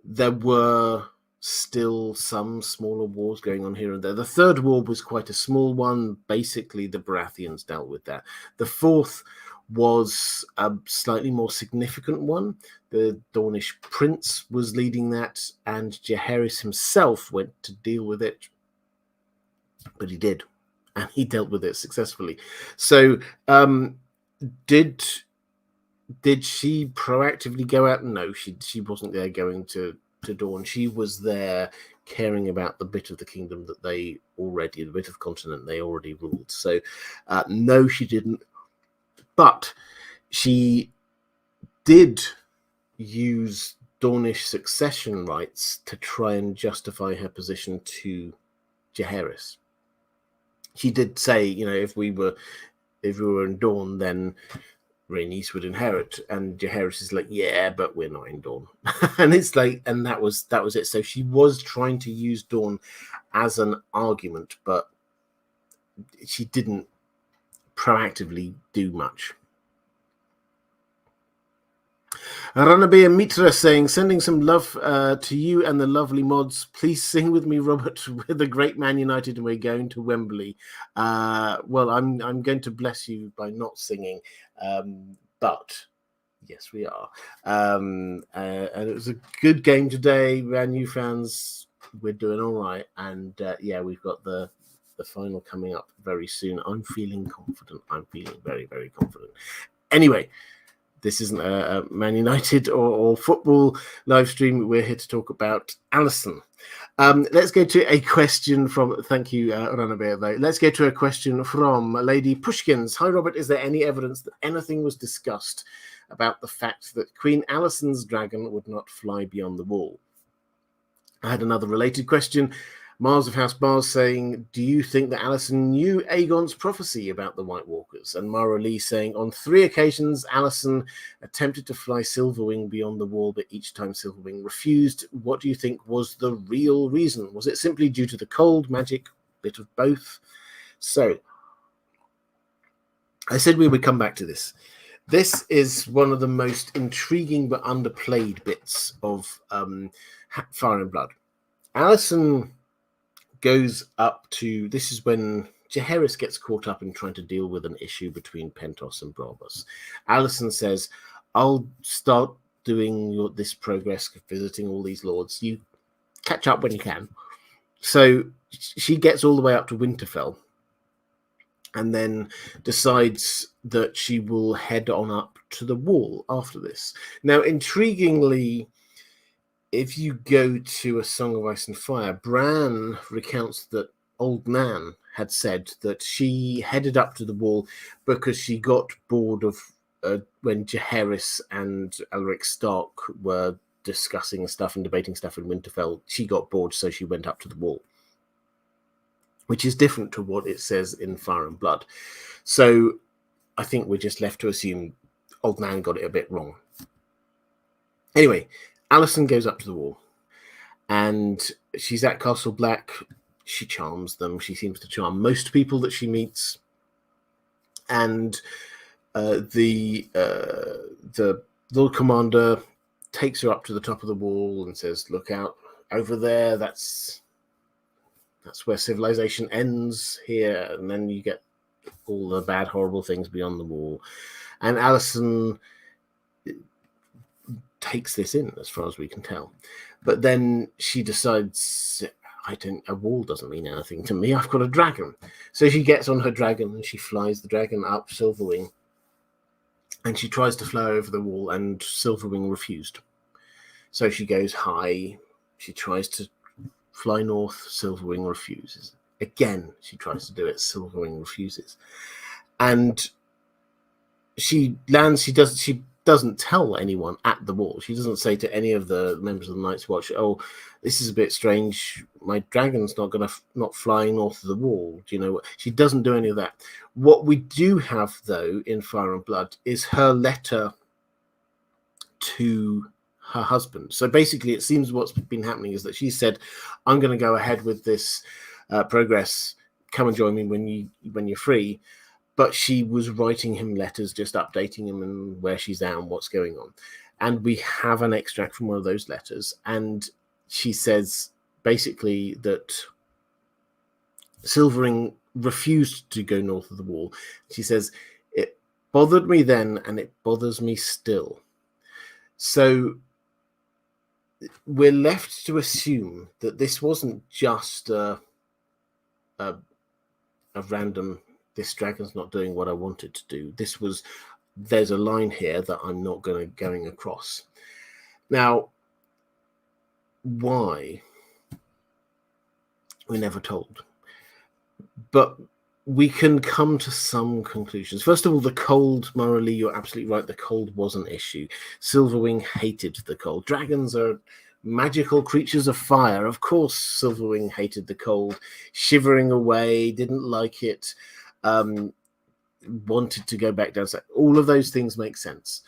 A: there were still some smaller wars going on here and there. The Third War was quite a small one. Basically, the Baratheons dealt with that. The Fourth was a slightly more significant one. The Dornish prince was leading that, and Jaehaerys himself went to deal with it, but he did, and he dealt with it successfully. So did she proactively go out? No, she wasn't there going to Dorne. She was there caring about the bit of the kingdom that the bit of continent they already ruled. So no, she didn't. But she did use Dornish succession rights to try and justify her position to Jaehaerys. She did say, if we were in Dorne, then Rhaenys would inherit, and Jaehaerys is like, yeah, but we're not in Dorne. And it's like, and that was it. So she was trying to use Dorne as an argument, but she didn't proactively do much. Ranabia Mitra saying, sending some love to you and the lovely mods. Please sing with me, Robert. We're the great Man United and we're going to Wembley. Well, I'm going to bless you by not singing, but yes, we are. And it was a good game today. Man U fans, we're doing all right. And yeah, we've got the final coming up very soon. I'm feeling confident. I'm feeling very, very confident. Anyway, this isn't a Man United or football live stream. We're here to talk about Alysanne. Let's go to a question from, thank you, Ranabir. Let's go to a question from Lady Pushkins. Hi, Robert. Is there any evidence that anything was discussed about the fact that Queen Alysanne's dragon would not fly beyond the wall? I had another related question. Mars of House Bars saying, do you think that Alysanne knew Aegon's prophecy about the White Walkers? And Maura Lee saying, on 3 occasions, Alysanne attempted to fly Silverwing beyond the wall, but each time Silverwing refused. What do you think was the real reason? Was it simply due to the cold, magic, bit of both? So, I said we would come back to this. This is one of the most intriguing but underplayed bits of Fire and Blood. Alysanne goes up to, this is when Jaehaerys gets caught up in trying to deal with an issue between Pentos and Braavos. Alysanne says, I'll start doing this progress, visiting all these lords. You catch up when you can. So she gets all the way up to Winterfell and then decides that she will head on up to the wall after this. Now, intriguingly, if you go to A Song of Ice and Fire, Bran recounts that Old Nan had said that she headed up to the wall because she got bored of when Jaehaerys and Elric Stark were discussing stuff and debating stuff in Winterfell. She got bored, so she went up to the wall, which is different to what it says in Fire and Blood. So I think we're just left to assume Old Nan got it a bit wrong. Anyway, Alysanne goes up to the wall, and she's at Castle Black. She charms them. She seems to charm most people that she meets. And the Lord Commander takes her up to the top of the wall and says, look out over there. That's where civilization ends here. And then you get all the bad, horrible things beyond the wall. And Alysanne takes this in, as far as we can tell. But then she decides, a wall doesn't mean anything to me. I've got a dragon. So she gets on her dragon and she flies the dragon up Silverwing. And she tries to fly over the wall, and Silverwing refused. So she goes high. She tries to fly north. Silverwing refuses. Again, she tries to do it. Silverwing refuses. And she lands. She doesn't tell anyone at the wall. She doesn't say to any of the members of the Night's Watch, oh, this is a bit strange. My dragon's not flying north of the wall. Do you know what? She doesn't do any of that. What we do have, though, in Fire and Blood is her letter to her husband. So basically, it seems what's been happening is that she said, I'm going to go ahead with this progress. Come and join me when you're free. but she was writing him letters, just updating him and where she's at and what's going on. And we have an extract from one of those letters, and she says basically that Silvering refused to go north of the wall. She says, it bothered me then and it bothers me still. So we're left to assume that this wasn't just a random, this dragon's not doing what I want it to do. This was, there's a line here that I'm not going across. Now, why? We're never told. But we can come to some conclusions. First of all, the cold, morally, you're absolutely right. The cold was an issue. Silverwing hated the cold. Dragons are magical creatures of fire. Of course, Silverwing hated the cold, shivering away, didn't like it, wanted to go back down. All of those things make sense.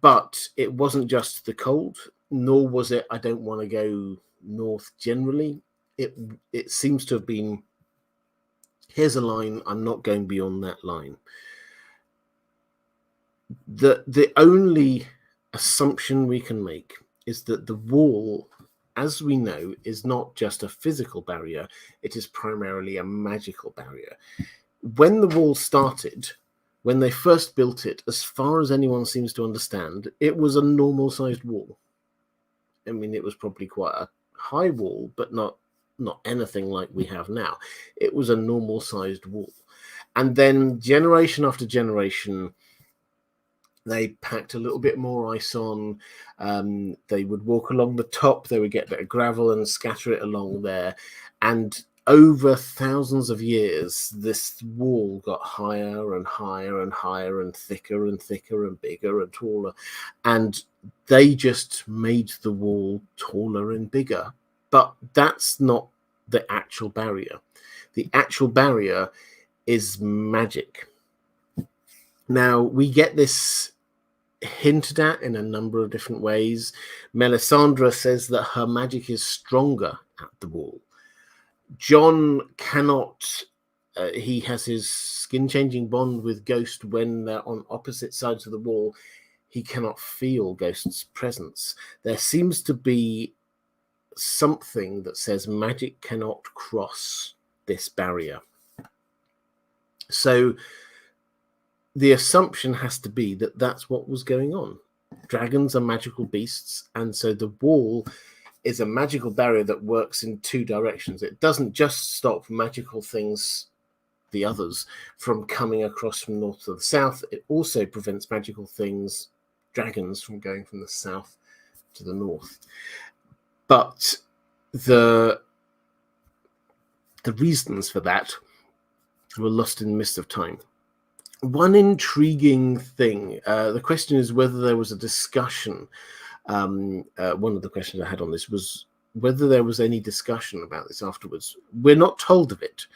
A: But it wasn't just the cold, nor was it, I don't want to go north generally. It seems to have been, here's a line, I'm not going beyond that line. The only assumption we can make is that the wall, as we know, is not just a physical barrier, it is primarily a magical barrier. When the wall started, when they first built it, as far as anyone seems to understand, it was a normal-sized wall. I mean, it was probably quite a high wall, but not anything like we have now. It was a normal-sized wall. And then generation after generation, they packed a little bit more ice on. They would walk along the top. They would get a bit of gravel and scatter it along there. And over thousands of years, this wall got higher and higher and higher and thicker and bigger and taller. And they just made the wall taller and bigger. But that's not the actual barrier. The actual barrier is magic. Now, we get this hinted at in a number of different ways. Melisandre says that her magic is stronger at the wall. John cannot, he has his skin-changing bond with Ghost when they're on opposite sides of the wall. He cannot feel Ghost's presence. There seems to be something that says magic cannot cross this barrier. So the assumption has to be that that's what was going on. Dragons are magical beasts, and so the wall is a magical barrier that works in two directions. It doesn't just stop magical things, the others, from coming across from north to the south. It also prevents magical things, dragons, from going from the south to the north. But the reasons for that were lost in the mist of time. One intriguing thing, the question is whether there was a discussion. One of the questions I had on this was whether there was any discussion about this afterwards. We're not told of it,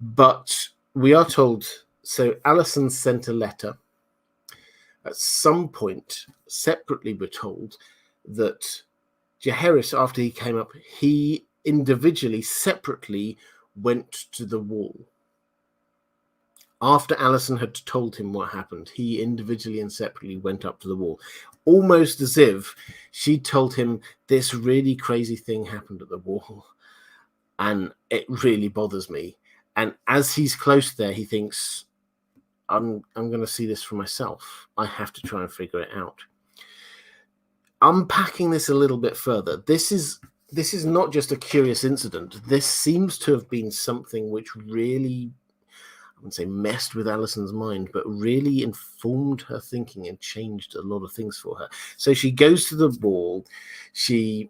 A: but we are told. So Alysanne sent a letter. At some point, separately, we're told that Charis, after he came up, he individually, separately went to the wall. After Alysanne had told him what happened, he individually and separately went up to the wall, almost as if she told him this really crazy thing happened at the wall, and it really bothers me. And as he's close there, he thinks, I'm going to see this for myself. I have to try and figure it out. Unpacking this a little bit further, this is not just a curious incident. This seems to have been something which really, I wouldn't say messed with Alysanne's mind, but really informed her thinking and changed a lot of things for her. So she goes to the ball. She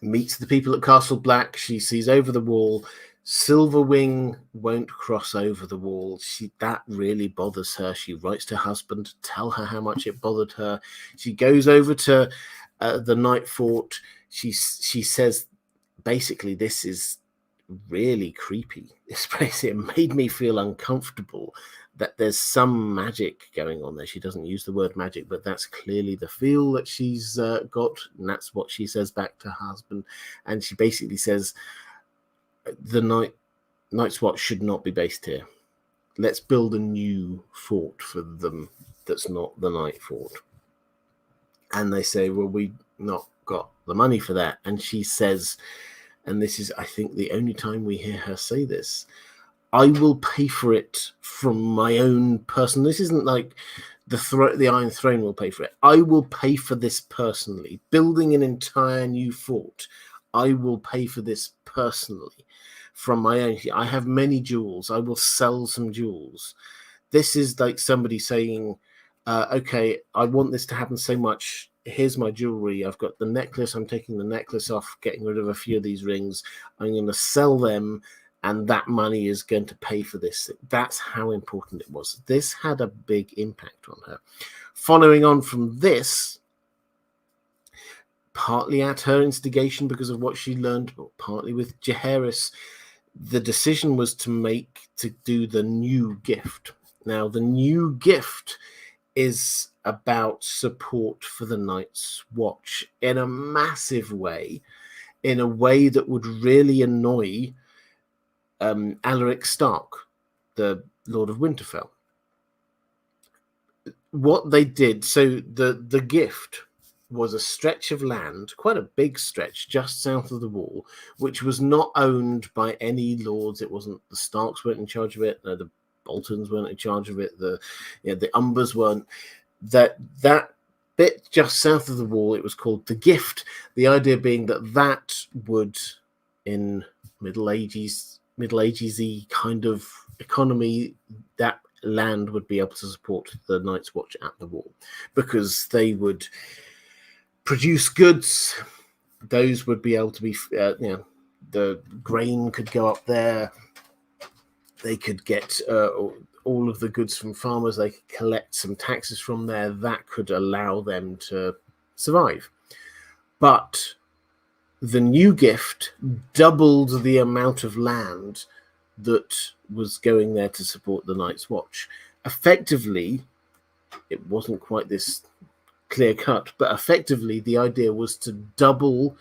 A: meets the people at Castle Black. She sees over the wall. Silverwing won't cross over the wall. That really bothers her. She writes to her husband to tell her how much it bothered her. She goes over to the Night Fort. She says, basically, this is really creepy. This place, it made me feel uncomfortable that there's some magic going on there. She doesn't use the word magic, but that's clearly the feel that she's got, and that's what she says back to her husband. And she basically says, the Night's Watch should not be based here. let's build a new fort for them that's not the night fort. And they say, well, we've not got the money for that. And she says, and this is, I think, the only time we hear her say this, I will pay for it from my own person. This isn't like the Iron Throne will pay for it. I will pay for this personally. Building an entire new fort, I will pay for this personally from my own. I have many jewels. I will sell some jewels. This is like somebody saying, okay, I want this to happen so much. Here's my jewelry. I've got the necklace. I'm taking the necklace off, getting rid of a few of these rings. I'm going to sell them, and that money is going to pay for this. That's how important it was. This had a big impact on her. Following on from this, partly at her instigation because of what she learned, but partly with Charis, the decision was to do the new gift. Now, the new gift is about support for the Night's Watch in a massive way, in a way that would really annoy Alaric Stark, the Lord of Winterfell. What they did, so the gift was a stretch of land, quite a big stretch, just south of the wall, which was not owned by any lords. It wasn't, the Starks weren't in charge of it, no, the Boltons weren't in charge of it, the Umbers weren't. That bit just south of the wall, it was called the gift. The idea being that would, in Middle Ages-y kind of economy, that land would be able to support the Night's Watch at the wall, because they would produce goods. Those would be able to be, the grain could go up there. They could get all of the goods from farmers. They could collect some taxes from there. That could allow them to survive. But the new gift doubled the amount of land that was going there to support the Night's Watch. Effectively, it wasn't quite this clear cut, but effectively the idea was to double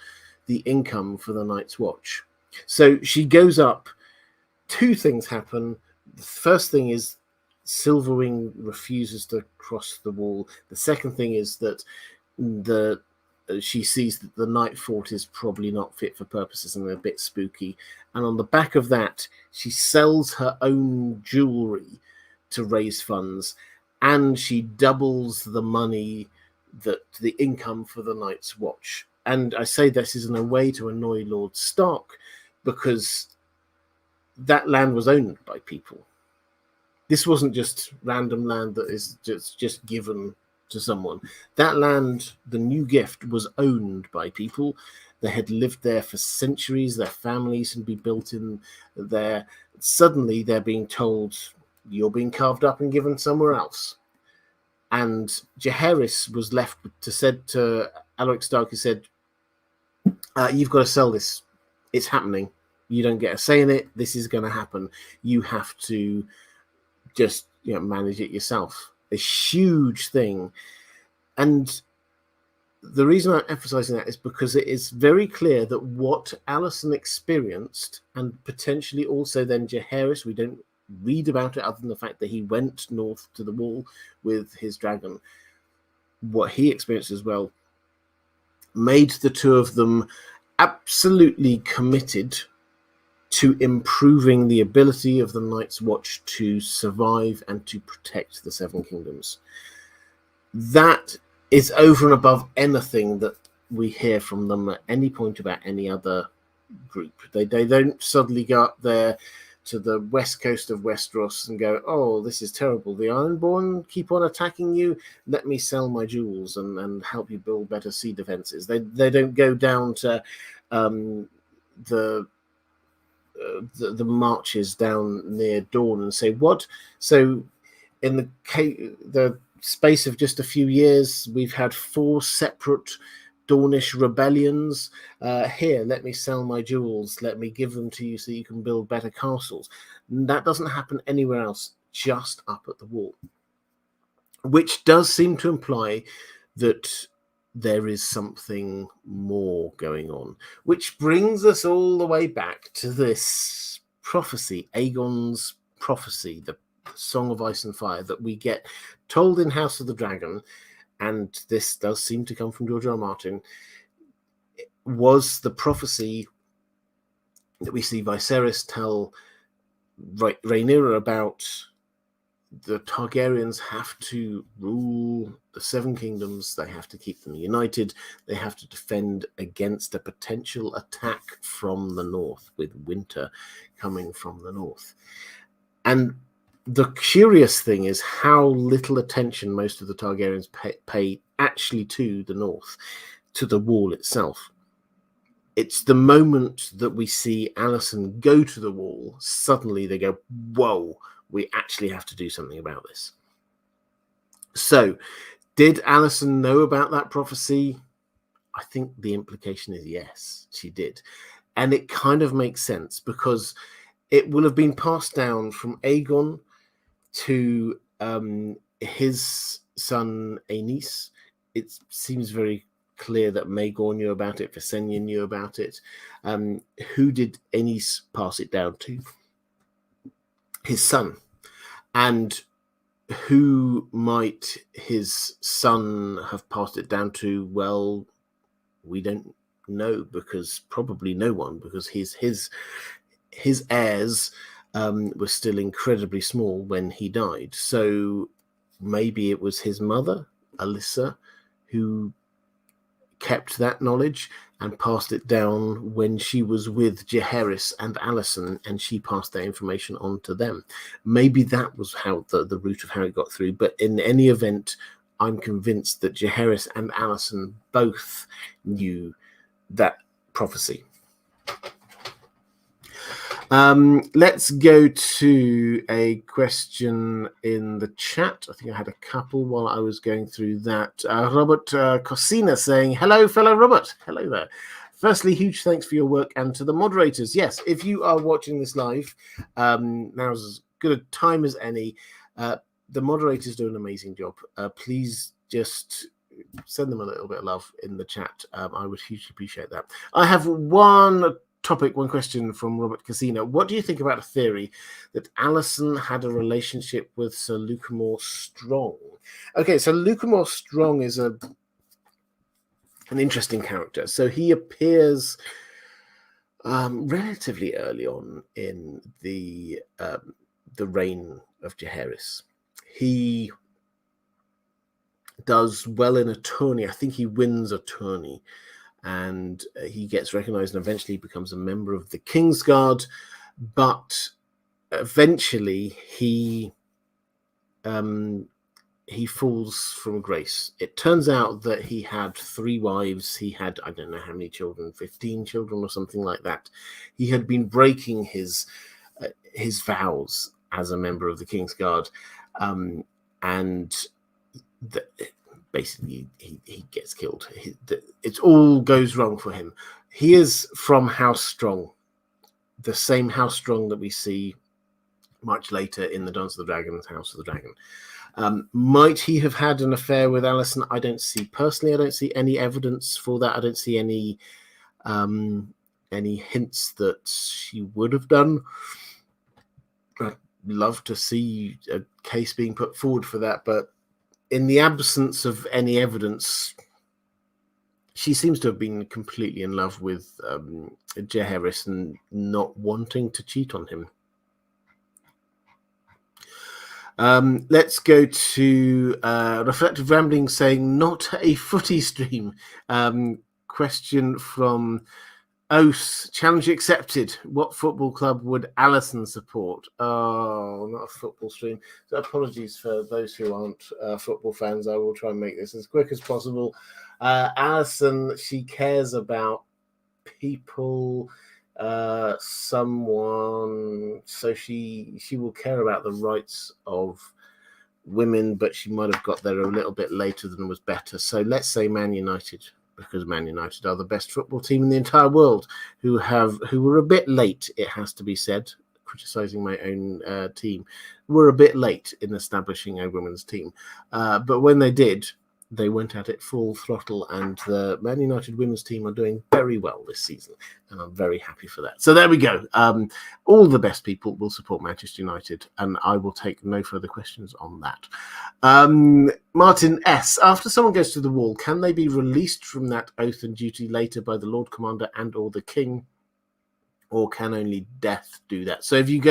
A: the income for the Night's Watch. So she goes up. Two things happen. The first thing is Silverwing refuses to cross the wall. The second thing is that she sees that the Night Fort is probably not fit for purposes and a bit spooky. And on the back of that, she sells her own jewelry to raise funds, and she doubles the money, that the income for the Night's Watch. And I say this is in a way to annoy Lord Stark, because that land was owned by people. This wasn't just random land that is just given to someone. That land, the new gift, was owned by people. They had lived there for centuries. Their families had been built in there. Suddenly they're being told, you're being carved up and given somewhere else. And Charis was left to Alaric Stark, who said, you've got to sell this. It's happening. You don't get a say in it. This is going to happen. You have to just manage it yourself. A huge thing. And the reason I'm emphasizing that is because it is very clear that what Alysanne experienced, and potentially also then Charis, we don't read about it other than the fact that he went north to the wall with his dragon, what he experienced as well, made the two of them absolutely committed to improving the ability of the Night's Watch to survive and to protect the Seven Kingdoms. That is over and above anything that we hear from them at any point about any other group. They don't suddenly go up there to the west coast of Westeros and go, oh, this is terrible. The Ironborn keep on attacking you. Let me sell my jewels and help you build better sea defenses. They don't go down to the marches down near Dawn and say, what? So in the space of just a few years, we've had 4 separate Dornish rebellions. Here, let me sell my jewels. Let me give them to you so you can build better castles. That doesn't happen anywhere else, just up at the wall. Which does seem to imply that there is something more going on. Which brings us all the way back to this prophecy, Aegon's prophecy, the Song of Ice and Fire that we get told in House of the Dragon, and this does seem to come from George R. R. Martin, was the prophecy that we see Viserys tell Rhaenyra about the Targaryens have to rule the Seven Kingdoms, they have to keep them united, they have to defend against a potential attack from the north, with winter coming from the north. And the curious thing is how little attention most of the Targaryens pay actually to the north, to the wall itself. It's the moment that we see Alysanne go to the wall, suddenly they go, whoa, we actually have to do something about this. So, did Alysanne know about that prophecy? I think the implication is yes, she did. And it kind of makes sense because it will have been passed down from Aegon to his son Aenys. It seems very clear that Maegor knew about it, Visenya knew about it. Who did Aenys pass it down to? His son. And who might his son have passed it down to? Well, we don't know, because probably no one, because his heirs were still incredibly small when he died. So maybe it was his mother, Alyssa, who kept that knowledge and passed it down when she was with Jaehaerys and Alysanne, and she passed that information on to them. Maybe that was how the route of how it got through. But in any event, I'm convinced that Jaehaerys and Alysanne both knew that prophecy. Let's go to a question in the chat. I think I had a couple while I was going through that. Robert Cosina saying, hello, fellow Robert. Hello there. Firstly, huge thanks for your work and to the moderators. Yes, if you are watching this live, now's as good a time as any. The moderators do an amazing job. Please just send them a little bit of love in the chat. I would hugely appreciate that. I have one question from Robert Casino. What do you think about a theory that Alysanne had a relationship with Sir Lucamore Strong? Okay, so Lucamore Strong is an interesting character. So he appears relatively early on in the reign of Jaehaerys. He does well in a tourney. I think he wins a tourney, and he gets recognized and eventually becomes a member of the Kingsguard. But eventually he falls from grace. It turns out that he had 3 wives. He had, I don't know how many children, 15 children or something like that. He had been breaking his vows as a member of the Kingsguard, and basically he gets killed. It all goes wrong for him. He is from House Strong, the same House Strong that we see much later in the Dance of the Dragon, House of the Dragon. Might he have had an affair with Alysanne? I don't see any evidence for that. I don't see any hints that she would have done. I'd love to see a case being put forward for that, but in the absence of any evidence, she seems to have been completely in love with Jaehaerys and not wanting to cheat on him. Let's go to Reflective Rambling saying, not a footy stream. Question from Ose, challenge accepted. What football club would Alysanne support? Oh, not a football stream. So apologies for those who aren't football fans. I will try and make this as quick as possible. Alysanne, she cares about people, someone, so she will care about the rights of women, but she might have got there a little bit later than was better. So let's say Man United, because Man United are the best football team in the entire world, who were a bit late, it has to be said, criticizing my own team, were a bit late in establishing a women's team. But when they did, they went at it full throttle, and the Man United women's team are doing very well this season, and I'm very happy for that. So there we go. All the best people will support Manchester United, and I will take no further questions on that. Martin S. After someone goes to the wall, can they be released from that oath and duty later by the Lord Commander and or the King? Or can only death do that? So if you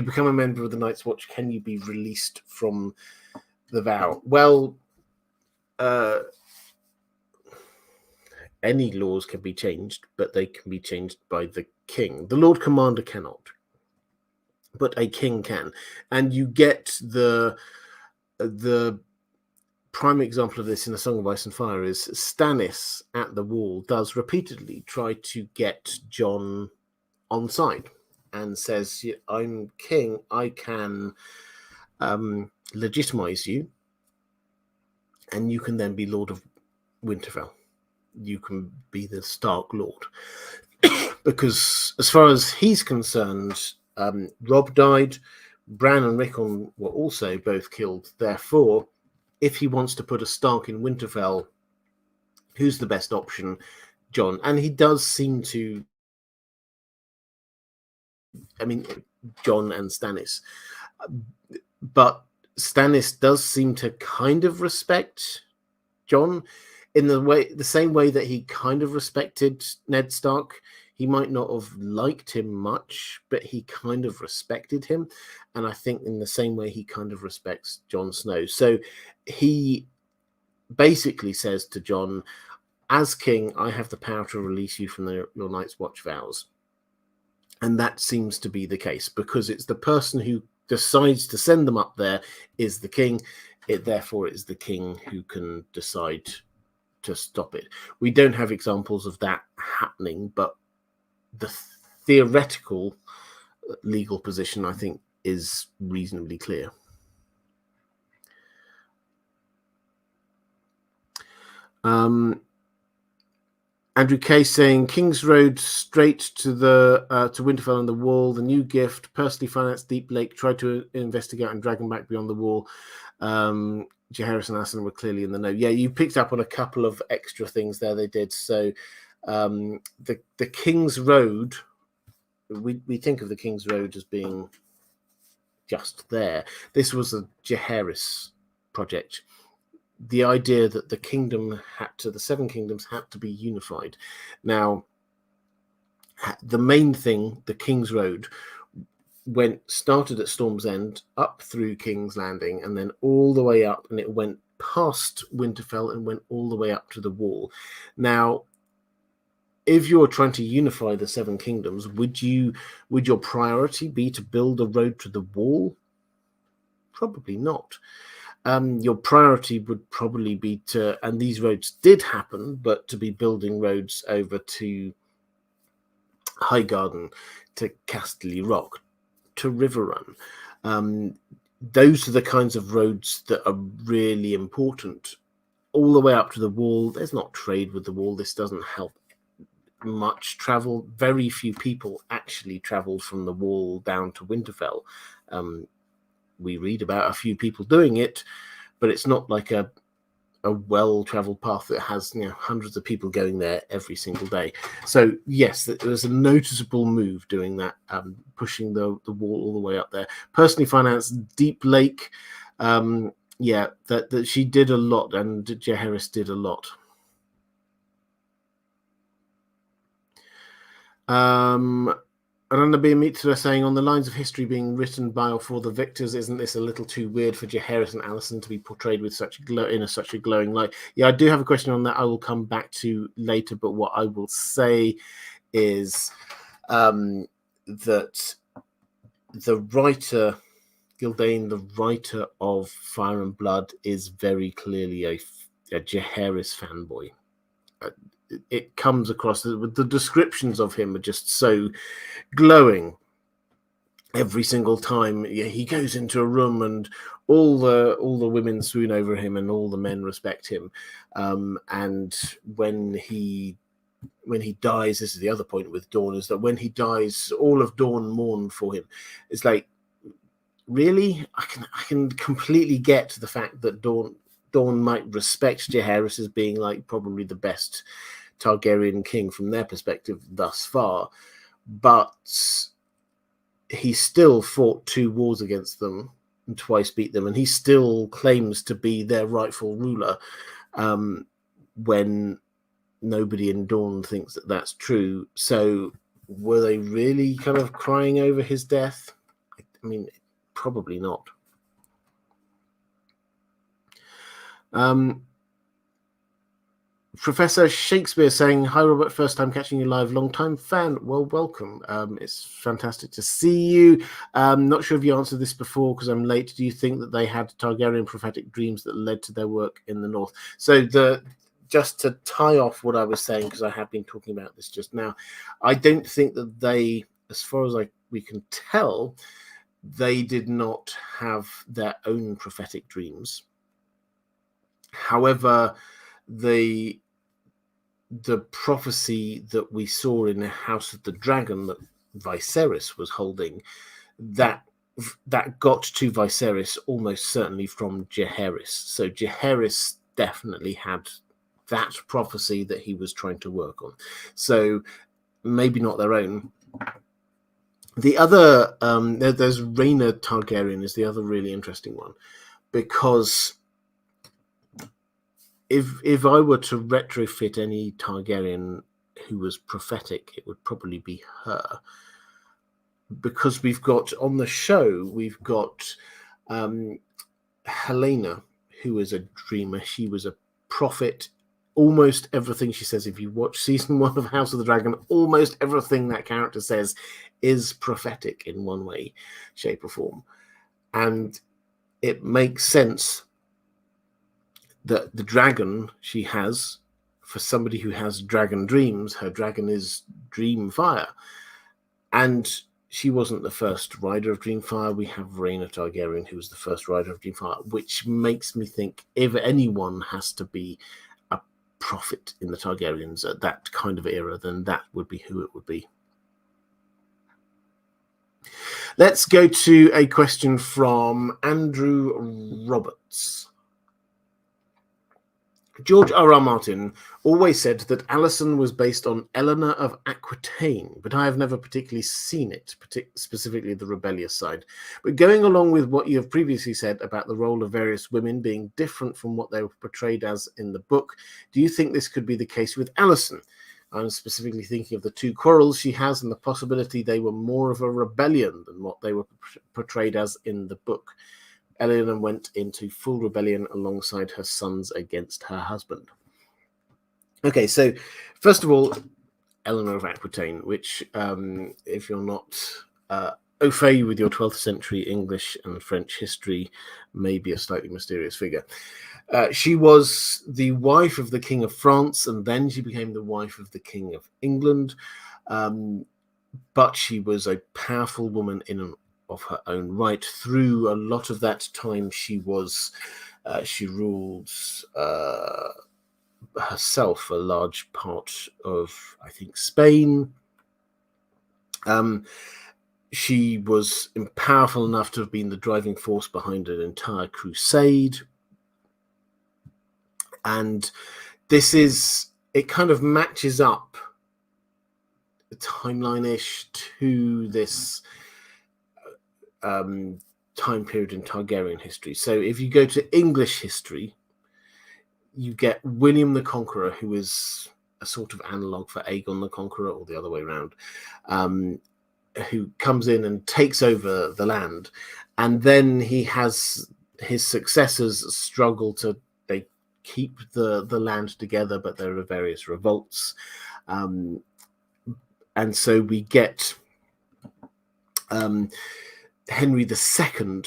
A: become a member of the Night's Watch, can you be released from the vow? Well, any laws can be changed, but they can be changed by the King. The Lord Commander cannot, but a king can. And you get the prime example of this in A Song of Ice and Fire is Stannis at the wall does repeatedly try to get Jon on side and says, I'm king, I can legitimize you, and you can then be Lord of Winterfell. You can be the Stark Lord. Because as far as he's concerned, Robb died, Bran and Rickon were also both killed. Therefore, if he wants to put a Stark in Winterfell, who's the best option? Jon. And he does seem to, Jon and Stannis. But Stannis does seem to kind of respect Jon in the same way that he kind of respected Ned Stark. He might not have liked him much, but he kind of respected him. And I think in the same way he kind of respects Jon Snow. So he basically says to Jon, as king, I have the power to release you from your Night's Watch vows. And that seems to be the case, because it's the person who decides to send them up there is the king. Therefore, it's the king who can decide to stop it. We don't have examples of that happening, but the theoretical legal position, I think, is reasonably clear. Andrew Kay saying King's Road straight to the to Winterfell and the Wall. The new gift personally financed Deep Lake. Tried to investigate and drag him back beyond the wall. Jaehaerys and Alysanne were clearly in the know. Yeah, you picked up on a couple of extra things there. They did. So the King's Road. We think of the King's Road as being just there. This was a Jaehaerys project. The idea that the Seven Kingdoms had to be unified. Now, the main thing, the King's Road, started at Storm's End, up through King's Landing, and then all the way up, and it went past Winterfell and went all the way up to the Wall. Now, if you're trying to unify the Seven Kingdoms, would your priority be to build a road to the Wall? Probably not. Your priority would probably be to, and these roads did happen, but to be building roads over to Highgarden, to Casterly Rock, to River Run. Those are the kinds of roads that are really important. All the way up to the Wall, there's not trade with the Wall. This doesn't help much travel. Very few people actually traveled from the Wall down to Winterfell. We read about a few people doing it, but it's not like a well-traveled path that has hundreds of people going there every single day. So yes, it was a noticeable move doing that, pushing the Wall all the way up there. Personally financed Deep Lake. That she did a lot, and Jaehaerys did a lot. Ananda Mitra saying, on the lines of history being written by or for the victors, isn't this a little too weird for Jaehaerys and Alysanne to be portrayed with such a glowing light? Yeah, I do have a question on that I will come back to later, but what I will say is that the writer, Gildane, the writer of Fire and Blood, is very clearly a Jaehaerys fanboy. It comes across, the descriptions of him are just so glowing every single time he goes into a room, and all the women swoon over him and all the men respect him. And when he dies, this is the other point with Dawn, is that when he dies, all of Dawn mourn for him. It's like, really? I can completely get the fact that Dawn Dawn might respect Jaehaerys as being like probably the best Targaryen king from their perspective thus far, but he still fought 2 wars against them and twice beat them, and he still claims to be their rightful ruler, when nobody in Dawn thinks that that's true. So were they really kind of crying over his death? I mean, probably not. Professor Shakespeare saying, "Hi Robert, first time catching you live, long time fan. Well, welcome. It's fantastic to see you. Not sure if you answered this before because I'm late. Do you think that they had Targaryen prophetic dreams that led to their work in the north?" So just to tie off what I was saying, because I have been talking about this just now, I don't think that they, as far as we can tell, they did not have their own prophetic dreams. However, the prophecy that we saw in the House of the Dragon that Viserys was holding, that got to Viserys almost certainly from Jaehaerys. So Jaehaerys definitely had that prophecy that he was trying to work on. So maybe not their own. The other, there's Rhaena Targaryen is the other really interesting one, because if I were to retrofit any Targaryen who was prophetic, it would probably be her, because we've got on the show, we've got Helena, who is a dreamer. She was a prophet. Almost everything she says, if you watch season 1 of House of the Dragon, almost everything that character says is prophetic in one way, shape or form. And it makes sense that the dragon she has, for somebody who has dragon dreams, her dragon is Dream Fire. And she wasn't the first rider of Dreamfire. We have Rhaena Targaryen, who was the first rider of Dreamfire, which makes me think if anyone has to be a prophet in the Targaryens at that kind of era, then that would be who it would be. Let's go to a question from Andrew Roberts. George R.R. Martin always said that Alysanne was based on Eleanor of Aquitaine, but I have never particularly seen it, specifically the rebellious side. But going along with what you have previously said about the role of various women being different from what they were portrayed as in the book, do you think this could be the case with Alysanne? I'm specifically thinking of the 2 quarrels she has and the possibility they were more of a rebellion than what they were portrayed as in the book. Eleanor went into full rebellion alongside her sons against her husband. Okay, so first of all, Eleanor of Aquitaine, which, if you're not au fait with your 12th century English and French history, may be a slightly mysterious figure. She was the wife of the King of France, and then she became the wife of the King of England. But she was a powerful woman in and of her own right. Through a lot of that time, she ruled herself a large part of, I think, Spain. She was powerful enough to have been the driving force behind an entire crusade. And it kind of matches up timeline-ish to this time period in Targaryen history. So if you go to English history, you get William the Conqueror, who is a sort of analogue for Aegon the Conqueror, or the other way around, who comes in and takes over the land. And then he has his successors struggle to keep the land together, but there are various revolts. And so we get Henry II,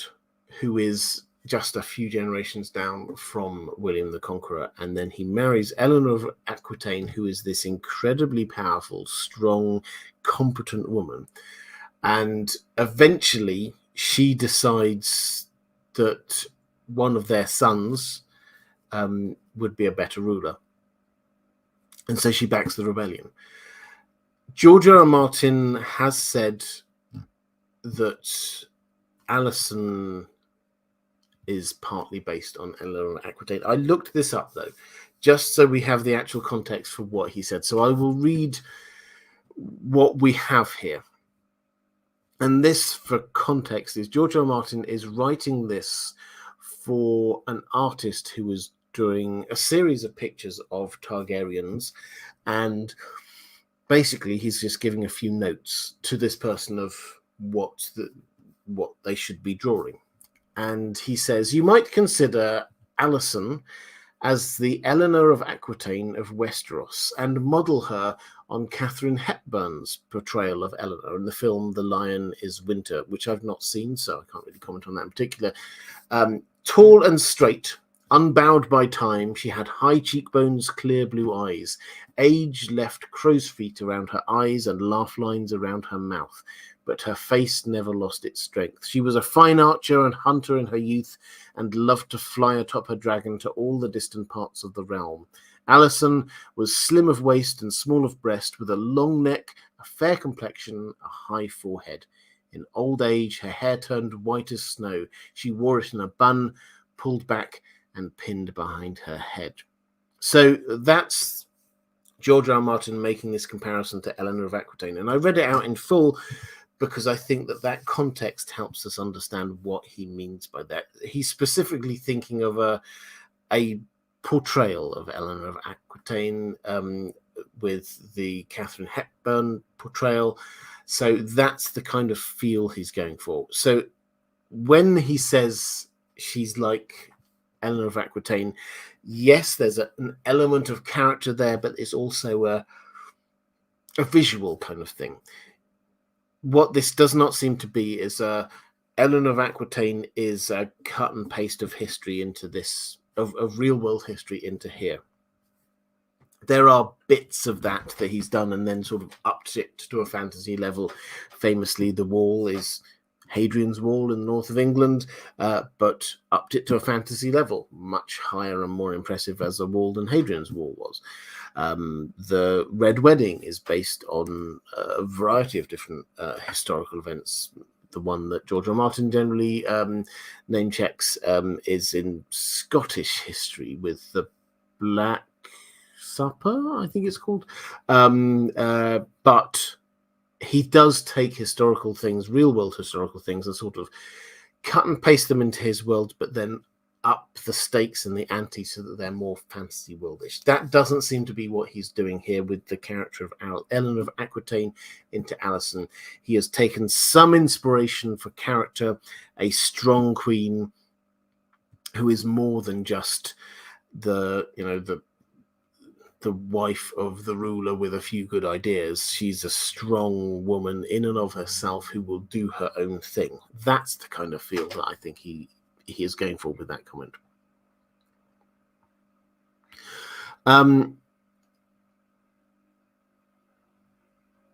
A: who is just a few generations down from William the Conqueror, and then he marries Eleanor of Aquitaine, who is this incredibly powerful, strong, competent woman. And eventually she decides that one of their sons would be a better ruler. And so she backs the rebellion. George R. R. Martin has said that Alysanne is partly based on Eleanor of Aquitaine. I looked this up, though, just so we have the actual context for what he said. So I will read what we have here. And this, for context, is George R. R. Martin is writing this for an artist who was doing a series of pictures of Targaryens, and basically he's just giving a few notes to this person of what they should be drawing. And he says, you might consider Alysanne as the Eleanor of Aquitaine of Westeros and model her on Katharine Hepburn's portrayal of Eleanor in the film The Lion is Winter, which I've not seen, so I can't really comment on that in particular. Tall and straight, unbowed by time, she had high cheekbones, clear blue eyes. Age left crow's feet around her eyes and laugh lines around her mouth, but her face never lost its strength. She was a fine archer and hunter in her youth, and loved to fly atop her dragon to all the distant parts of the realm. Alysanne was slim of waist and small of breast, with a long neck, a fair complexion, a high forehead. In old age, her hair turned white as snow. She wore it in a bun, pulled back and pinned behind her head. So that's George R. R. Martin making this comparison to Eleanor of Aquitaine. And I read it out in full because I think that context helps us understand what he means by that. He's specifically thinking of a portrayal of Eleanor of Aquitaine with the Katharine Hepburn portrayal. So that's the kind of feel he's going for. So when he says she's like Eleanor of Aquitaine, yes, there's an element of character there, but it's also a visual kind of thing. What this does not seem to be is Eleanor of Aquitaine is a cut and paste of history into this, of real world history into here. There are bits of that he's done and then sort of upped it to a fantasy level. Famously, the Wall is Hadrian's Wall in the north of England, but upped it to a fantasy level, much higher and more impressive as a wall than Hadrian's Wall was. The Red Wedding is based on a variety of different historical events. The one that George R. R. Martin generally name checks is in Scottish history with the Black Supper, I think it's called. But he does take historical things, real world historical things, and sort of cut and paste them into his world, but then up the stakes and the ante so that they're more fantasy worldish. That doesn't seem to be what he's doing here with the character of Eleanor of Aquitaine into Alysanne. He has taken some inspiration for character, a strong queen who is more than just the wife of the ruler with a few good ideas. She's a strong woman in and of herself who will do her own thing. That's the kind of feel that I think he is going for with that comment.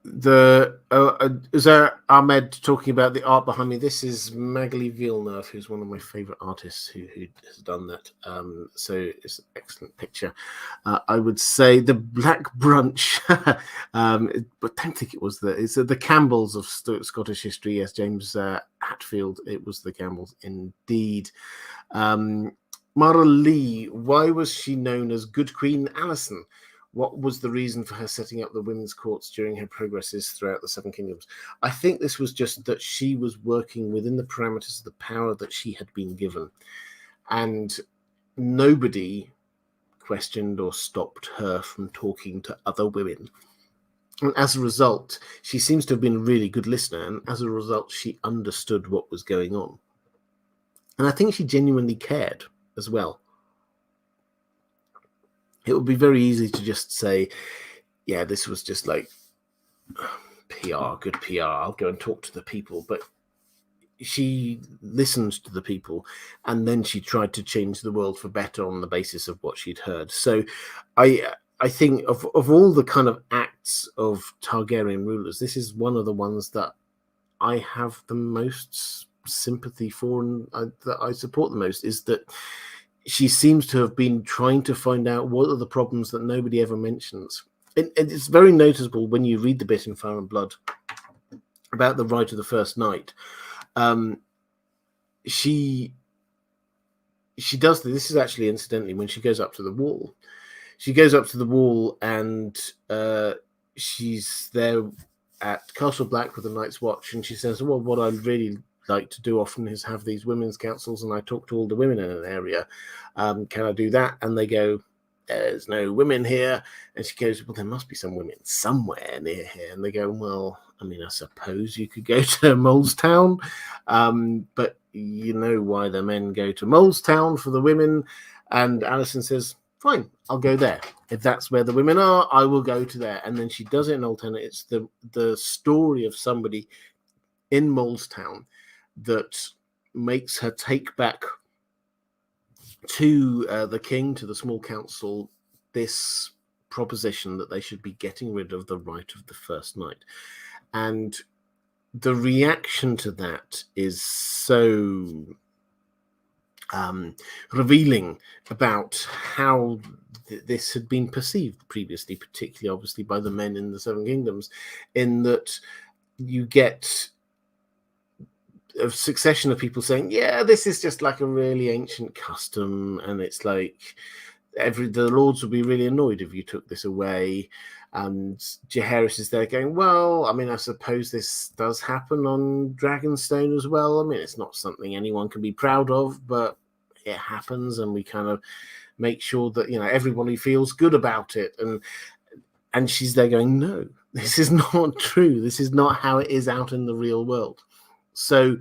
A: Is there Ahmed talking about the art behind me? This is Magali Villeneuve, who's one of my favorite artists who has done that. So it's an excellent picture. I would say the Black Brunch, but don't think it was it's the Campbells of Scottish history. Yes, James Hatfield. It was the Campbells indeed. Maura Lee, why was she known as Good Queen Alysanne? What was the reason for her setting up the women's courts during her progresses throughout the Seven Kingdoms? I think this was just that she was working within the parameters of the power that she had been given. And nobody questioned or stopped her from talking to other women. And as a result, she seems to have been a really good listener. And as a result, she understood what was going on. And I think she genuinely cared as well. It would be very easy to just say, yeah, this was just like PR, good PR. I'll go and talk to the people. But she listened to the people, and then she tried to change the world for better on the basis of what she'd heard. So I think of all the kind of acts of Targaryen rulers, this is one of the ones that I have the most sympathy for and that I support the most, is that she seems to have been trying to find out what are the problems that nobody ever mentions. It's very noticeable when you read the bit in Fire and Blood about the Rite of the First Night. She she does this is actually incidentally when she goes up to the wall. She goes up to the wall and she's there at Castle Black with the Night's Watch, and she says, well, what I really like to do often is have these women's councils, and I talk to all the women in an area. Can I do that? And they go, there's no women here. And she goes, well, there must be some women somewhere near here. And they go, well, I mean, I suppose you could go to Molestown, but you know why the men go to Molestown for the women. And Alysanne says, fine, I'll go there. If that's where the women are, I will go to there. And then she does it in alternate. It's the story of somebody in Molestown that makes her take back to the king, to the small council, this proposition that they should be getting rid of the right of the first night. And the reaction to that is so revealing about how this had been perceived previously, particularly obviously by the men in the Seven Kingdoms, in that you get a succession of people saying, yeah, this is just like a really ancient custom, and it's like the lords would be really annoyed if you took this away. And Jaehaerys is there going, well, I mean, I suppose this does happen on Dragonstone as well. I mean, it's not something anyone can be proud of, but it happens, and we kind of make sure that, you know, everybody feels good about it. And she's there going, no, this is not true. This is not how it is out in the real world. So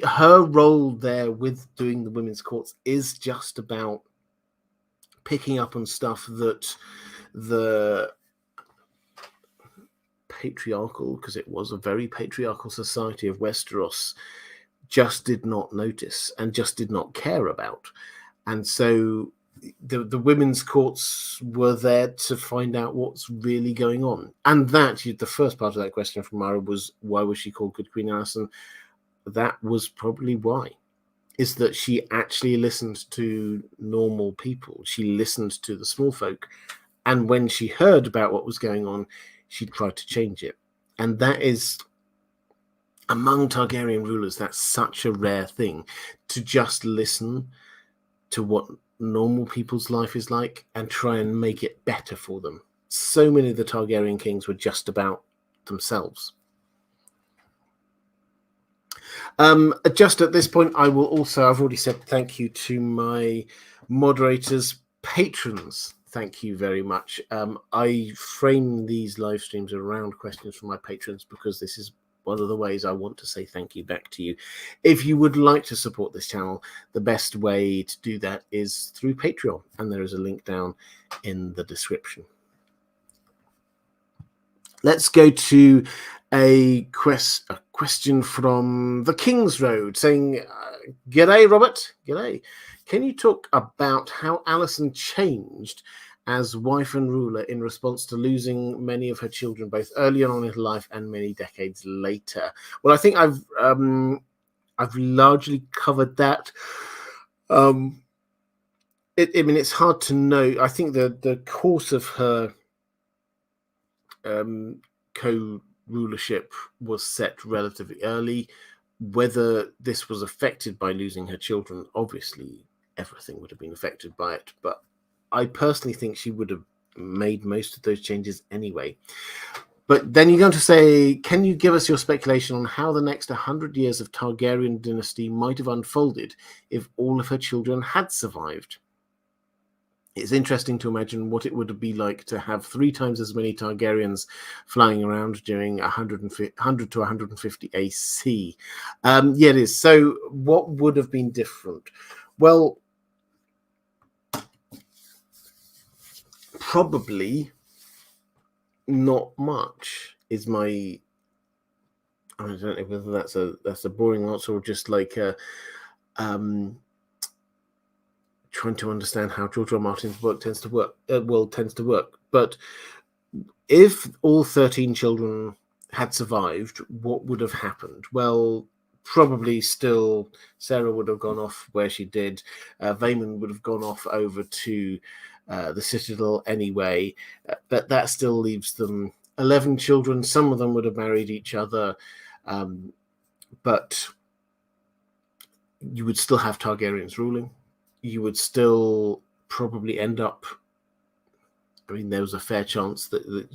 A: her role there with doing the women's courts is just about picking up on stuff that the patriarchal, because it was a very patriarchal society of Westeros, just did not notice and just did not care about. And so the women's courts were there to find out what's really going on. And that, the first part of that question from Maura was, why was she called Good Queen Alysanne? That was probably why. Is that she actually listened to normal people. She listened to the small folk. And when she heard about what was going on, she tried to change it. And that is, among Targaryen rulers, that's such a rare thing, to just listen to what normal people's life is like and try and make it better for them. So many of the Targaryen kings were just about themselves. Just at this point, I will also, I've already said thank you to my moderators, patrons. Thank you very much. I frame these live streams around questions from my patrons because this is one of the ways I want to say thank you back to you. If you would like to support this channel, the best way to do that is through Patreon, and there is a link down in the description. Let's go to a question from the King's Road saying, G'day, Robert. G'day. Can you talk about how Alysanne changed as wife and ruler in response to losing many of her children, both early on in her life and many decades later? Well, I think I've largely covered that. I mean, it's hard to know. I think the course of her co-rulership was set relatively early. Whether this was affected by losing her children, obviously everything would have been affected by it, but I personally think she would have made most of those changes anyway. But then you're going to say, can you give us your speculation on how the next 100 years of Targaryen dynasty might have unfolded if all of her children had survived? It's interesting to imagine what it would be like to have 3 times as many Targaryens flying around during 100 to 150 AC. Yeah, it is. So what would have been different? Well, probably not much is my... I don't know whether that's a boring answer or just like trying to understand how George R. R. Martin's work tends to work. But if all 13 children had survived, what would have happened? Well, probably still Sarah would have gone off where she did. Vaemond would have gone off over to the Citadel anyway. But that still leaves them 11 children. Some of them would have married each other. But you would still have Targaryens ruling. You would still probably end up, I mean, there was a fair chance that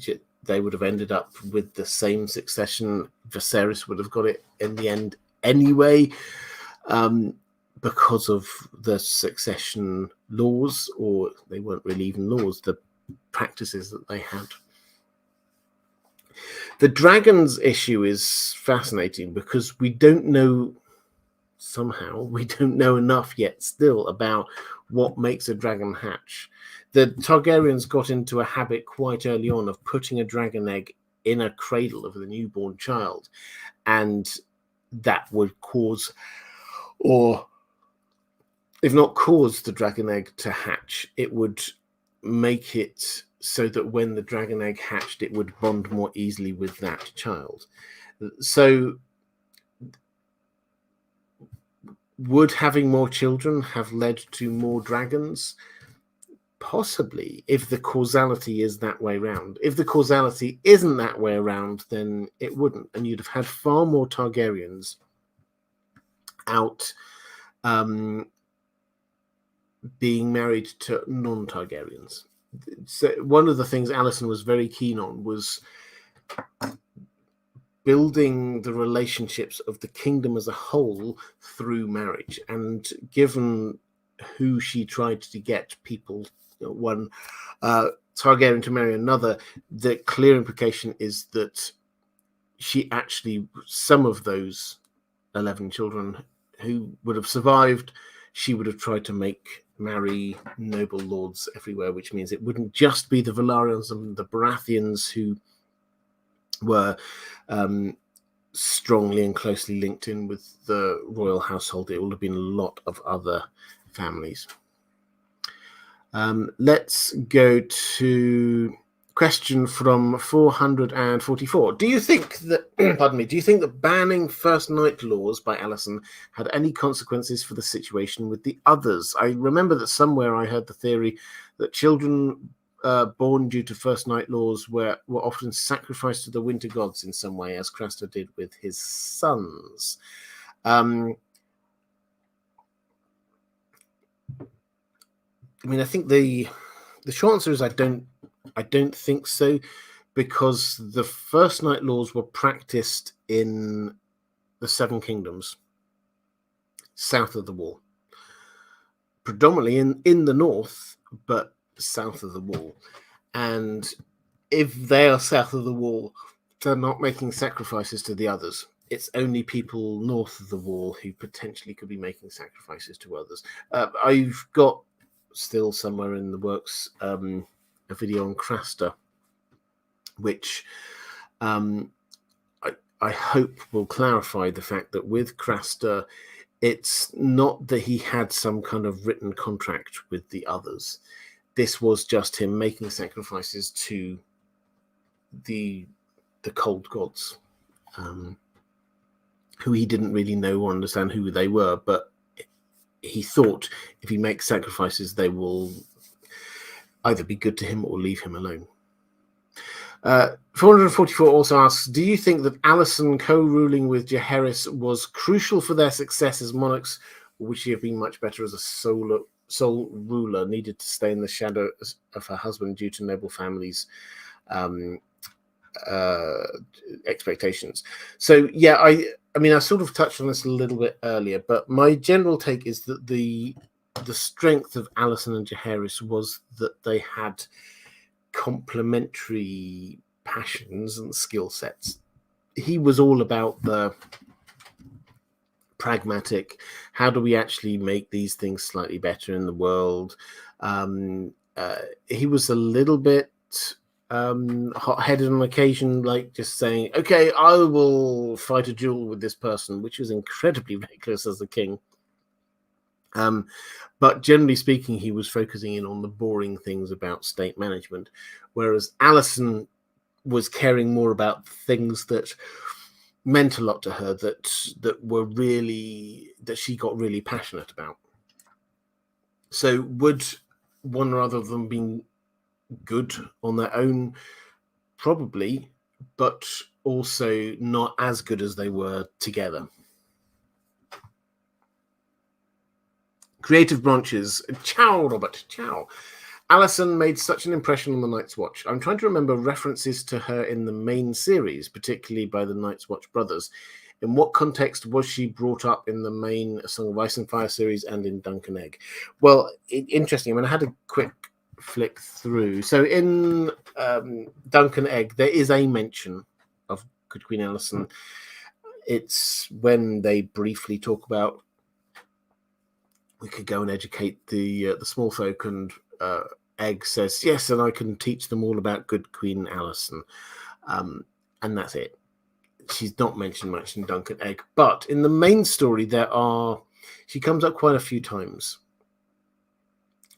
A: they would have ended up with the same succession. Viserys would have got it in the end anyway, because of the succession laws, or they weren't really even laws, the practices that they had. The dragons issue is fascinating because we don't know enough yet still about what makes a dragon hatch. The Targaryens got into a habit quite early on of putting a dragon egg in a cradle of the newborn child, and that would cause, or if not cause the dragon egg to hatch, it would make it so that when the dragon egg hatched, it would bond more easily with that child. So would having more children have led to more dragons? Possibly, if the causality is that way around. If the causality isn't that way around, then it wouldn't, and you'd have had far more Targaryens out being married to non-Targaryens. So one of the things Alysanne was very keen on was building the relationships of the kingdom as a whole through marriage. And given who she tried to get people, one Targaryen to marry another, the clear implication is that she actually, some of those 11 children who would have survived, she would have tried to marry noble lords everywhere, which means it wouldn't just be the Velaryons and the Baratheons who were strongly and closely linked in with the royal household. It would have been a lot of other families. Let's go to question from 444. Do you think that, do you think that banning first night laws by Alysanne had any consequences for the situation with the others? I remember that somewhere I heard the theory that children born due to first night laws were often sacrificed to the winter gods in some way, as Craster did with his sons. I mean, I think the short answer is I don't think so, because the first night laws were practiced in the Seven Kingdoms, south of the Wall, predominantly in the north, but south of the Wall. And if they are south of the Wall, they're not making sacrifices to the others. It's only people north of the Wall who potentially could be making sacrifices to others. I've got still somewhere in the works a video on Craster, which I hope will clarify the fact that with Craster, it's not that he had some kind of written contract with the others. This was just him making sacrifices to the cold gods, who he didn't really know or understand who they were, but he thought if he makes sacrifices, they will either be good to him or leave him alone. 444 also asks, do you think that Alysanne co-ruling with Jaehaerys was crucial for their success as monarchs, or would she have been much better as a sole ruler, needed to stay in the shadow of her husband due to noble families' expectations? So, yeah, I mean, I sort of touched on this a little bit earlier, but my general take is that the strength of Alysanne and Jaehaerys was that they had complementary passions and skill sets. He was all about the pragmatic, how do we actually make these things slightly better in the world? He was a little bit hot-headed on occasion, like just saying, okay, I will fight a duel with this person, which was incredibly reckless as a king. But generally speaking, he was focusing in on the boring things about state management, whereas Alysanne was caring more about things that meant a lot to her, that were really, that she got really passionate about. So would one or other of them been good on their own? Probably, but also not as good as they were together. Creative branches. Ciao, Robert. Ciao. Alysanne made such an impression on the Night's Watch. I'm trying to remember references to her in the main series, particularly by the Night's Watch brothers. In what context was she brought up in the main A Song of Ice and Fire series and in Dunk and Egg? Well, interesting. I mean, I had a quick flick through. So in Dunk and Egg, there is a mention of Good Queen Alysanne. It's when they briefly talk about we could go and educate the small folk, and Egg says, yes, and I can teach them all about Good Queen Alysanne. And that's it. She's not mentioned much in Dunk and Egg. But in the main story, she comes up quite a few times.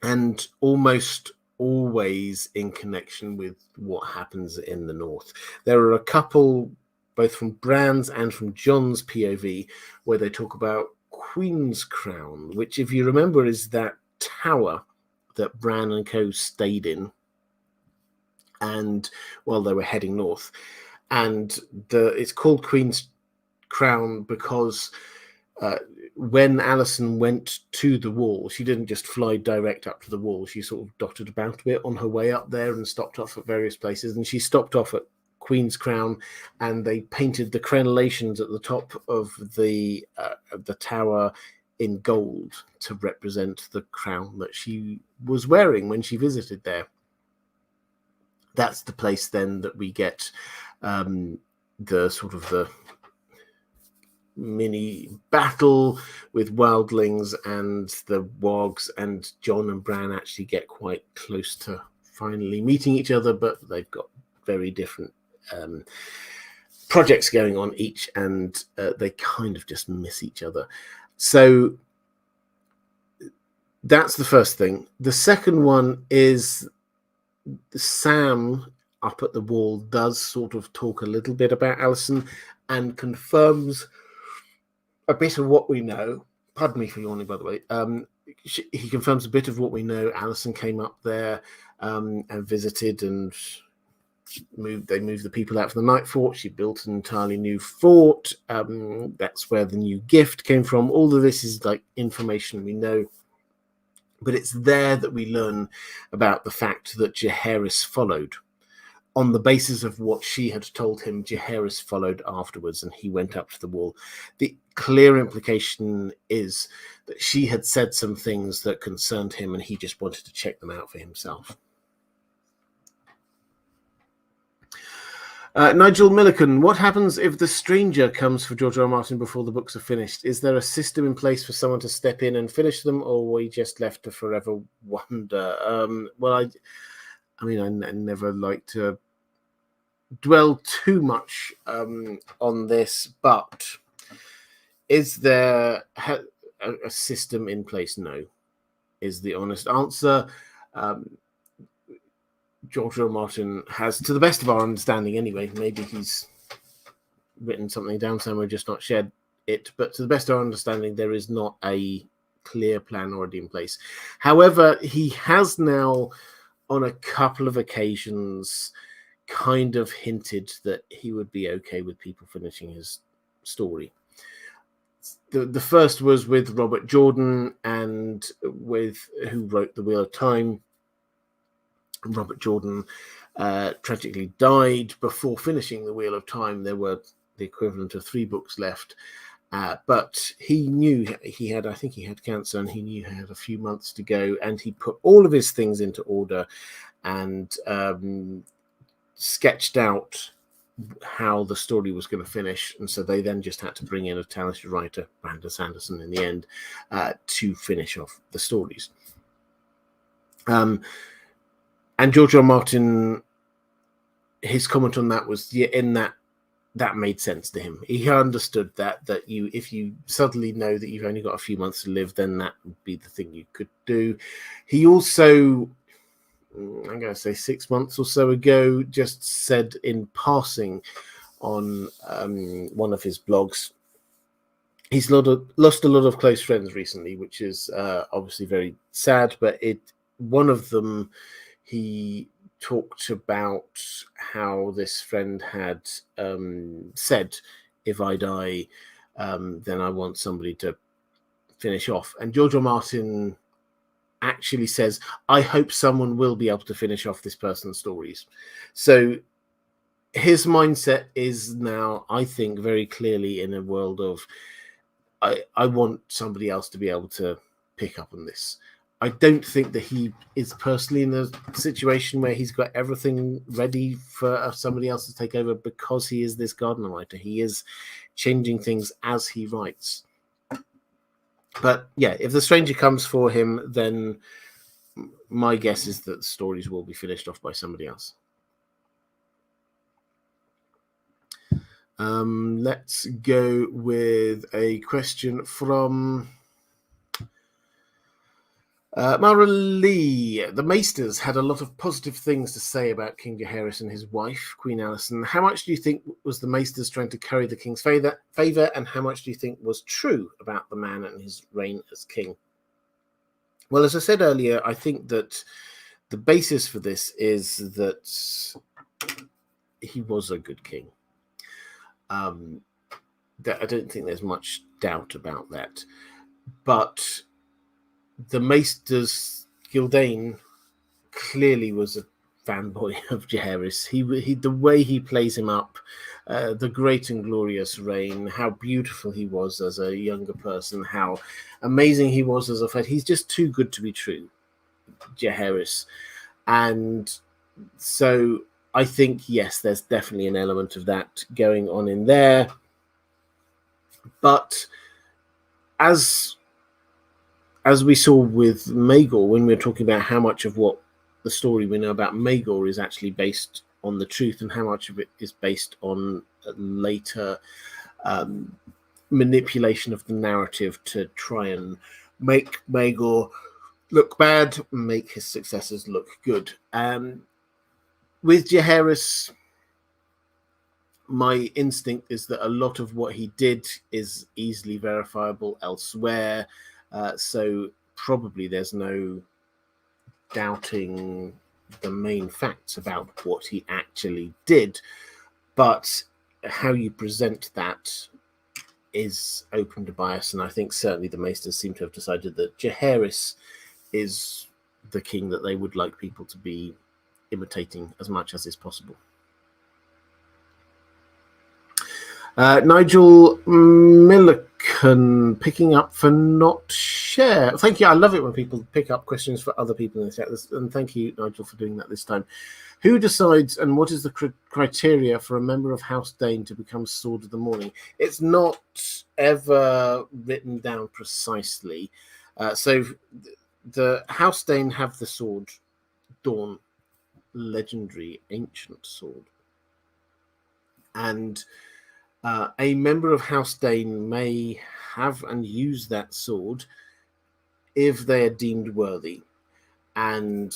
A: And almost always in connection with what happens in the north. There are a couple, both from Bran's and from John's POV, where they talk about Queen's Crown, which, if you remember, is that tower that Bran and co stayed in, and while they were heading north, and it's called Queen's Crown because when Alysanne went to the wall, she didn't just fly direct up to the wall. She sort of dotted about a bit on her way up there and stopped off at various places, and she stopped off at Queen's Crown, and they painted the crenellations at the top of the tower in gold to represent the crown that she was wearing when she visited there. That's the place then that we get the mini battle with wildlings and the wogs, and John and Bran actually get quite close to finally meeting each other, but they've got very different projects going on each, and they kind of just miss each other. So that's the first thing. The second one is Sam up at the wall does sort of talk a little bit about Alysanne and confirms a bit of what we know. Pardon me for yawning, by the way. He confirms a bit of what we know. Alysanne came up there and visited, and they moved the people out from the Night Fort. She built an entirely new fort. That's where the new gift came from. All of this is like information we know. But it's there that we learn about the fact that Jaehaerys followed. On the basis of what she had told him, Jaehaerys followed afterwards, and he went up to the wall. The clear implication is that she had said some things that concerned him, and he just wanted to check them out for himself. Nigel Milliken, what happens if the stranger comes for George R. R. Martin before the books are finished? Is there a system in place for someone to step in and finish them, or were we just left to forever wonder? Well, I mean, I never like to dwell too much on this, but is there a system in place? No, is the honest answer. George R. R. Martin has, to the best of our understanding anyway, maybe he's written something down somewhere, just not shared it, but to the best of our understanding, there is not a clear plan already in place. However, he has now, on a couple of occasions, kind of hinted that he would be okay with people finishing his story. The first was with Robert Jordan, and who wrote The Wheel of Time. Robert Jordan tragically died before finishing The Wheel of Time. There were the equivalent of 3 books left, but he knew I think he had cancer, and he knew he had a few months to go, and he put all of his things into order and sketched out how the story was going to finish, and so they then just had to bring in a talented writer, Brandon Sanderson, in the end, to finish off the stories. And George R. R. Martin, his comment on that was, that made sense to him. He understood that if you suddenly know that you've only got a few months to live, then that would be the thing you could do. He also, I'm going to say 6 months or so ago, just said in passing on one of his blogs, he's lost a lot of close friends recently, which is obviously very sad, but one of them, he talked about how this friend had said, if I die, then I want somebody to finish off. And George R. Martin actually says, I hope someone will be able to finish off this person's stories. So his mindset is now, I think, very clearly in a world of, I want somebody else to be able to pick up on this. I don't think that he is personally in a situation where he's got everything ready for somebody else to take over, because he is this Gardner writer. He is changing things as he writes. But yeah, if the stranger comes for him, then my guess is that the stories will be finished off by somebody else. Let's go with a question from Maura Lee. The Maesters had a lot of positive things to say about King Jaehaerys and his wife, Queen Alysanne. How much do you think was the Maesters trying to curry the king's favour, and how much do you think was true about the man and his reign as king? Well, as I said earlier, I think that the basis for this is that he was a good king. I don't think there's much doubt about that. But the Maesters, Gildain, clearly was a fanboy of Jaehaerys. He the way he plays him up, the great and glorious reign, how beautiful he was as a younger person, how amazing he was as a fighter. He's just too good to be true, Jaehaerys. And so I think, yes, there's definitely an element of that going on in there. But as we saw with Maegor, when we were talking about how much of what the story we know about Maegor is actually based on the truth and how much of it is based on later manipulation of the narrative to try and make Maegor look bad, make his successors look good. With Jaehaerys, my instinct is that a lot of what he did is easily verifiable elsewhere. So probably there's no doubting the main facts about what he actually did. But how you present that is open to bias. And I think certainly the Maesters seem to have decided that Jaehaerys is the king that they would like people to be imitating as much as is possible. Nigel Milliken, picking up for not share. Thank you. I love it when people pick up questions for other people in the chat. And thank you, Nigel, for doing that this time. Who decides and what is the criteria for a member of House Dane to become Sword of the Morning? It's not ever written down precisely. So the House Dane have the sword Dawn, legendary ancient sword. And a member of House Dane may have and use that sword if they are deemed worthy, and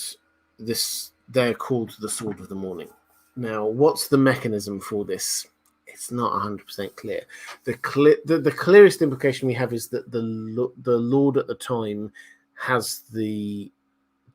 A: they're called the Sword of the Morning. Now, what's the mechanism for this? It's not 100% clear. The clearest implication we have is that the Lord at the time has the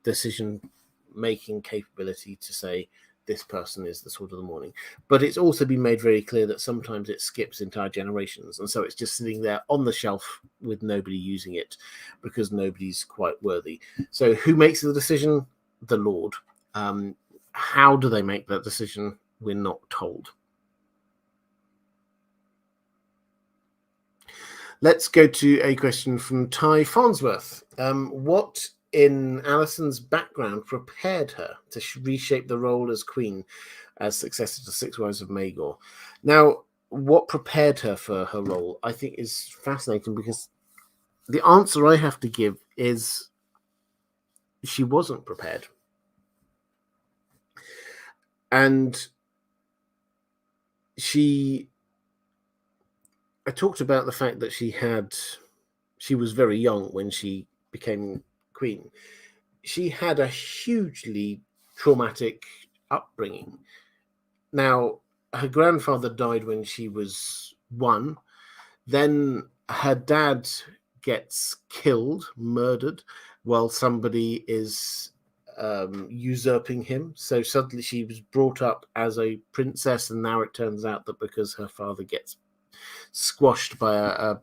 A: decision-making capability to say, this person is the Sword of the Morning. But it's also been made very clear that sometimes it skips entire generations. And so it's just sitting there on the shelf with nobody using it because nobody's quite worthy. So who makes the decision? The Lord. How do they make that decision? We're not told. Let's go to a question from Ty Farnsworth. What in Alysonne's background prepared her to reshape the role as queen, as successor to Six Wives of Maegor? Now, what prepared her for her role, I think, is fascinating, because the answer I have to give is she wasn't prepared. And I talked about the fact that she was very young when she became queen. She had a hugely traumatic upbringing. Now, her grandfather died when she was 1. Then her dad gets killed, murdered, while somebody is usurping him. So suddenly she was brought up as a princess, and now it turns out that because her father gets squashed by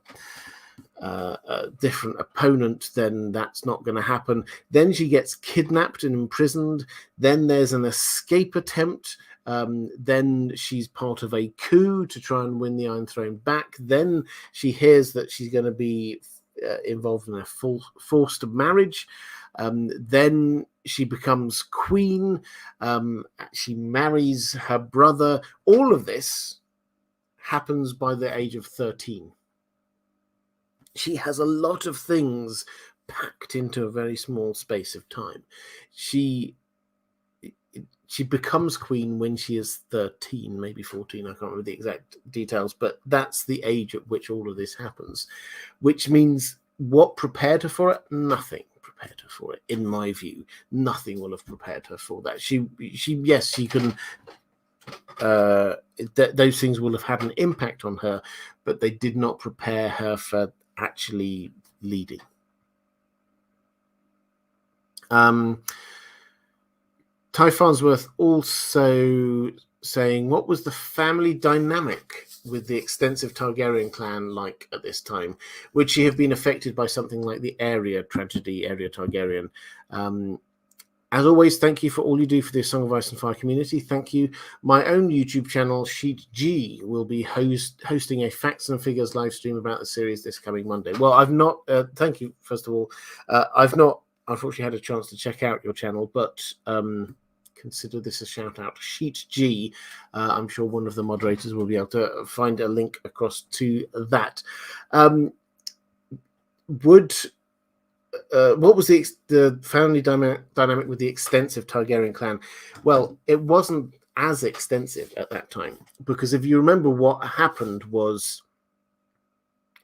A: a different opponent, then that's not going to happen. Then she gets kidnapped and imprisoned. Then there's an escape attempt. Then she's part of a coup to try and win the Iron Throne back. Then she hears that she's going to be involved in a forced marriage. Then she becomes queen. She marries her brother. All of this happens by the age of 13. She has a lot of things packed into a very small space of time. She becomes queen when she is 13, maybe 14. I can't remember the exact details, but that's the age at which all of this happens, which means what prepared her for it? Nothing prepared her for it, in my view. Nothing will have prepared her for that. Yes, she can. Those things will have had an impact on her, but they did not prepare her for actually leading. Ty Farnsworth also saying, what was the family dynamic with the extensive Targaryen clan like at this time? Would she have been affected by something like the Area tragedy, Area Targaryen? As always, thank you for all you do for the Song of Ice and Fire community. Thank you. My own YouTube channel, Sheet G, will be hosting a Facts and Figures live stream about the series this coming Monday. Well, I've not, thank you, first of all. I've not, unfortunately, had a chance to check out your channel, but consider this a shout out. Sheet G, I'm sure one of the moderators will be able to find a link across to that. What was the family dynamic with the extensive Targaryen clan? Well, it wasn't as extensive at that time, because if you remember, what happened was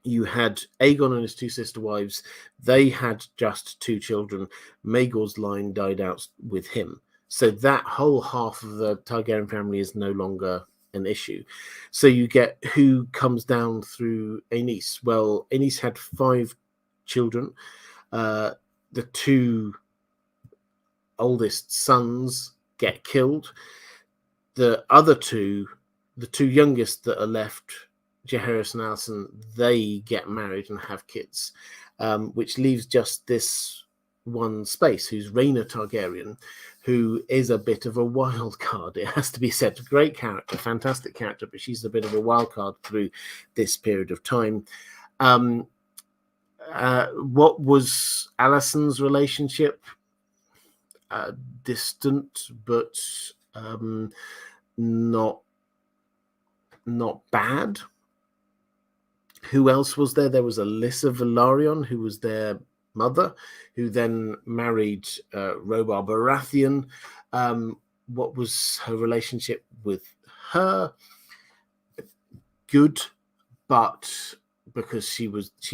A: you had Aegon and his two sister wives. They had just 2 children. Maegor's line died out with him. So that whole half of the Targaryen family is no longer an issue. So you get who comes down through Aenys. Well, Aenys had 5 children. The 2 oldest sons get killed. The other 2, the 2 youngest that are left, Jaehaerys and Alysanne, they get married and have kids, which leaves just this one space, who's Rhaena Targaryen, who is a bit of a wild card. It has to be said. Great character, fantastic character, but she's a bit of a wild card through this period of time. What was Alysonne's relationship? Distant, but not bad. Who else was there? There was Alyssa Velaryon, who was their mother, who then married Robert Baratheon. What was her relationship with her? Good, but because she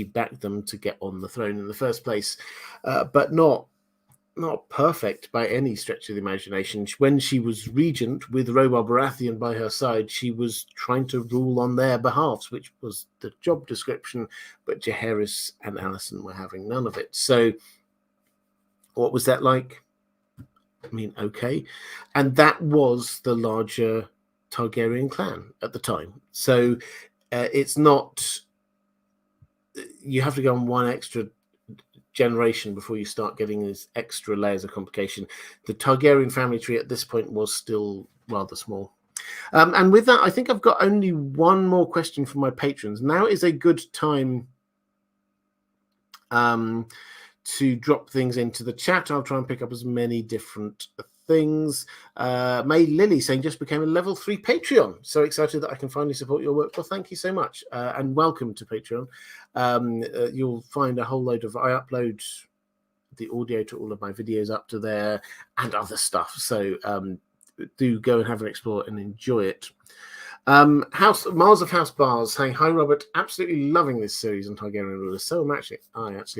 A: backed them to get on the throne in the first place, but not perfect by any stretch of the imagination. When she was regent with Robert Baratheon by her side, she was trying to rule on their behalves, which was the job description, but Jaehaerys and Alysanne were having none of it. So what was that like? I mean, okay. And that was the larger Targaryen clan at the time. So it's not, you have to go on one extra generation before you start getting these extra layers of complication. The Targaryen family tree at this point was still rather small. And with that, I think I've got only one more question from my patrons. Now is a good time to drop things into the chat. I'll try and pick up as many different things. May Lily saying, just became a level 3 Patreon. So excited that I can finally support your work. Well, thank you so much, and welcome to Patreon. You'll find a whole load of, I upload the audio to all of my videos up to there and other stuff. So do go and have an explore and enjoy it. Mars of House Bars saying, hi Robert, absolutely loving this series on Targaryen rulers. So am actually.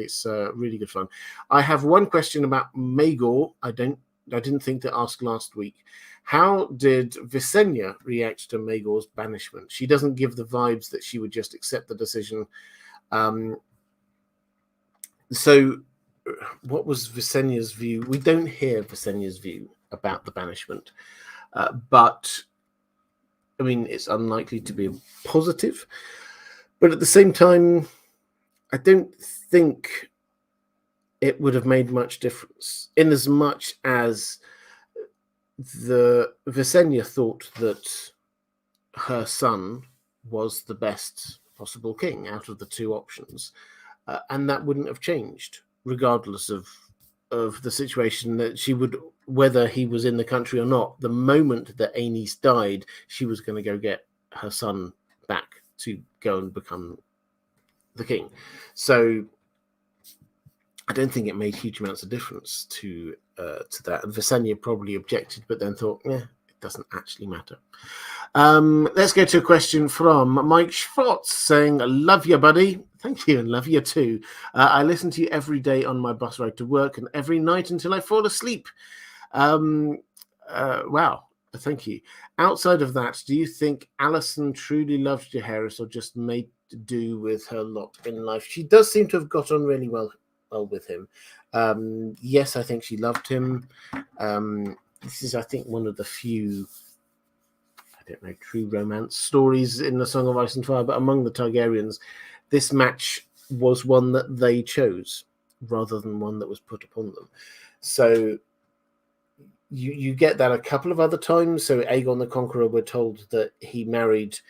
A: It's really good fun. I have one question about Maegor. I didn't think to ask last week. How did Visenya react to Maegor's banishment? She doesn't give the vibes that she would just accept the decision. So what was Visenya's view? We don't hear Visenya's view about the banishment, but I mean, it's unlikely to be positive. But at the same time, I don't think it would have made much difference, in as much as the Visenya thought that her son was the best possible king out of the two options, and that wouldn't have changed regardless of the situation that she would, whether he was in the country or not. The moment that Aenys died, she was going to go get her son back to go and become the king. So I don't think it made huge amounts of difference to that. And Visenya probably objected, but then thought, it doesn't actually matter. Let's go to a question from Mike Schwartz saying, love you, buddy. Thank you, and love you too. I listen to you every day on my bus ride to work and every night until I fall asleep. Wow, thank you. Outside of that, do you think Alysanne truly loved Jaehaerys or just made do with her lot in life? She does seem to have got on really well with him. Yes, I think she loved him. This is, I think, one of the few, I don't know, true romance stories in the Song of Ice and Fire, but among the Targaryens, this match was one that they chose rather than one that was put upon them. So you get that a couple of other times. So Aegon the Conqueror, we're told that he married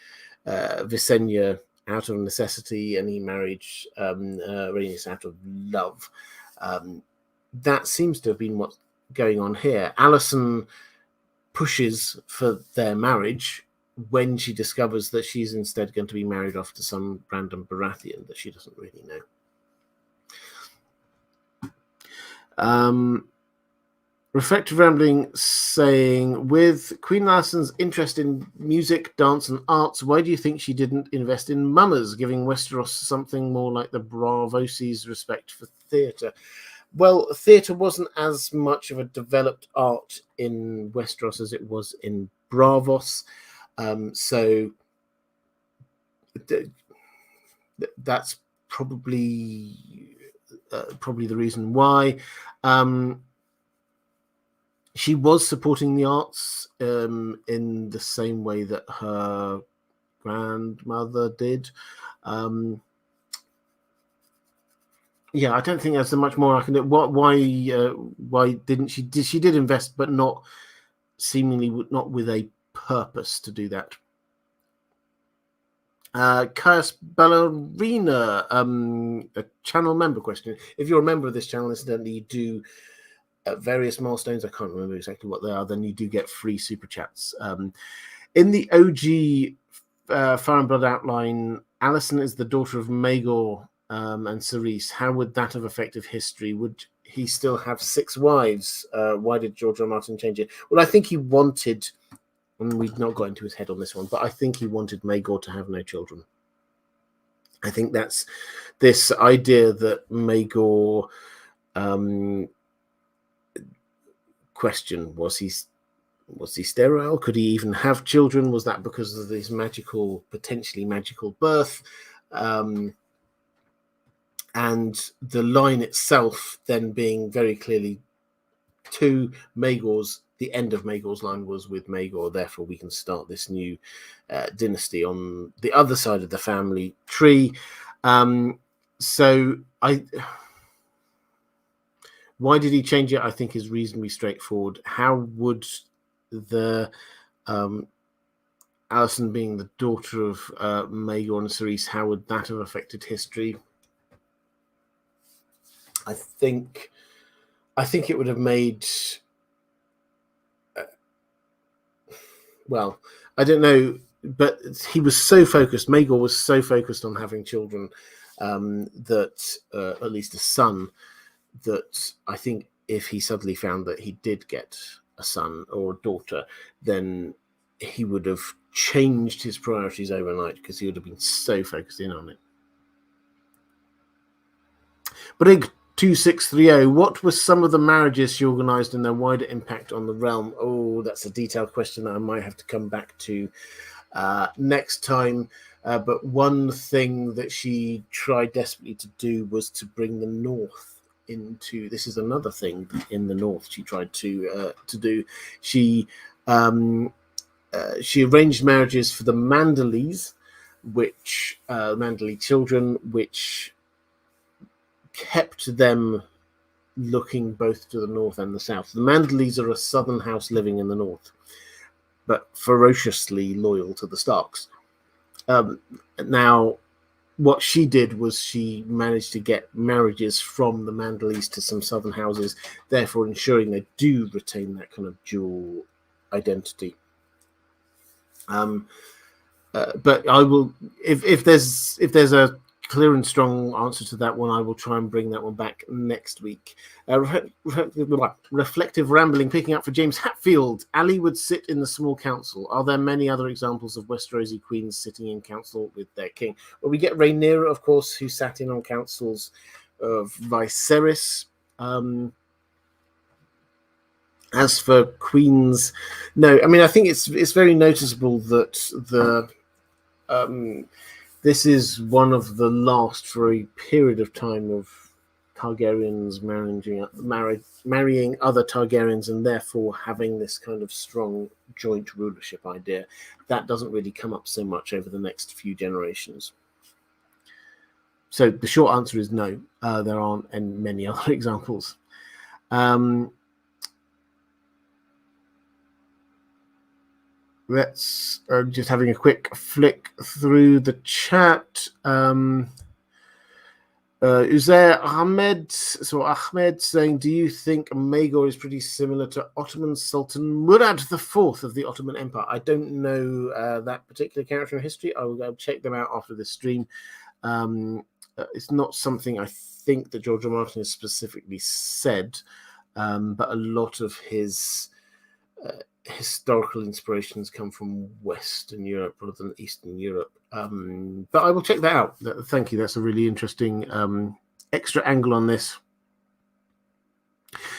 A: Visenya out of necessity, and he married Rhaenys out of love. That seems to have been what's going on here. Alysanne pushes for their marriage when she discovers that she's instead going to be married off to some random Baratheon that she doesn't really know. Reflective Rambling saying, with Queen Alysanne's interest in music, dance, and arts, why do you think she didn't invest in mummers, giving Westeros something more like the Bravosi's respect for theatre? Well, theatre wasn't as much of a developed art in Westeros as it was in Braavos. So that's probably the reason why. She was supporting the arts in the same way that her grandmother did. Yeah, I don't think there's so much more I can do. Why didn't she? She did invest, but not seemingly not with a purpose to do that. Caius Ballerina, a channel member question. If you're a member of this channel, incidentally, you do various milestones. I can't remember exactly what they are. Then you do get free super chats. In the OG Fire and Blood outline, Alysanne is the daughter of Maegor and Charis. How would that have affected history? Would he still have 6 wives? Why did George R. R. Martin change it? Well, I think he wanted, and we've not got into his head on this one, but I think he wanted Maegor to have no children. I think that's this idea that Maegor question, was he sterile? Could he even have children? Was that because of this potentially magical birth? And the line itself then being very clearly to Maegor's, the end of Maegor's line was with Maegor, therefore we can start this new dynasty on the other side of the family tree. Why did he change it? I think is reasonably straightforward. How would the Alysanne being the daughter of Maegor and Charis, how would that have affected history? I think it would have made. Well, I don't know, but he was so focused. Maegor was so focused on having children that, at least a son, that I think if he suddenly found that he did get a son or a daughter, then he would have changed his priorities overnight because he would have been so focused in on it. Brig 2630, what were some of the marriages she organised and their wider impact on the realm? Oh, that's a detailed question that I might have to come back to next time. But one thing that she tried desperately to do was to bring the North into. This is another thing in the North she tried to do. She arranged marriages for the Manderleys, which Manderley children, which kept them looking both to the north and the south. The Mandleys are a southern house living in the north, but ferociously loyal to the Starks. Now, what she did was she managed to get marriages from the Mandleys to some southern houses, therefore ensuring they do retain that kind of dual identity. But I will, if there's a clear and strong answer to that one, I will try and bring that one back next week. Reflective rambling, picking up for James Hatfield. Ali would sit in the small council. Are there many other examples of Westerosi queens sitting in council with their king? Well, we get Rhaenyra, of course, who sat in on councils of Viserys. As for queens, no. I mean, I think it's very noticeable that this is one of the last, for a period of time, of Targaryens marrying other Targaryens and therefore having this kind of strong joint rulership idea. That doesn't really come up so much over the next few generations. So the short answer is no. There aren't many other examples. Let's just having a quick flick through the chat. Uzair Ahmed, so Ahmed saying, do you think Maegor is pretty similar to Ottoman Sultan Murad IV of the Ottoman Empire? I don't know that particular character in history. I will go check them out after this stream. It's not something I think that George R. Martin has specifically said, but a lot of his historical inspirations come from Western Europe rather than Eastern Europe. But I will check that out. Thank you. That's a really interesting extra angle on this.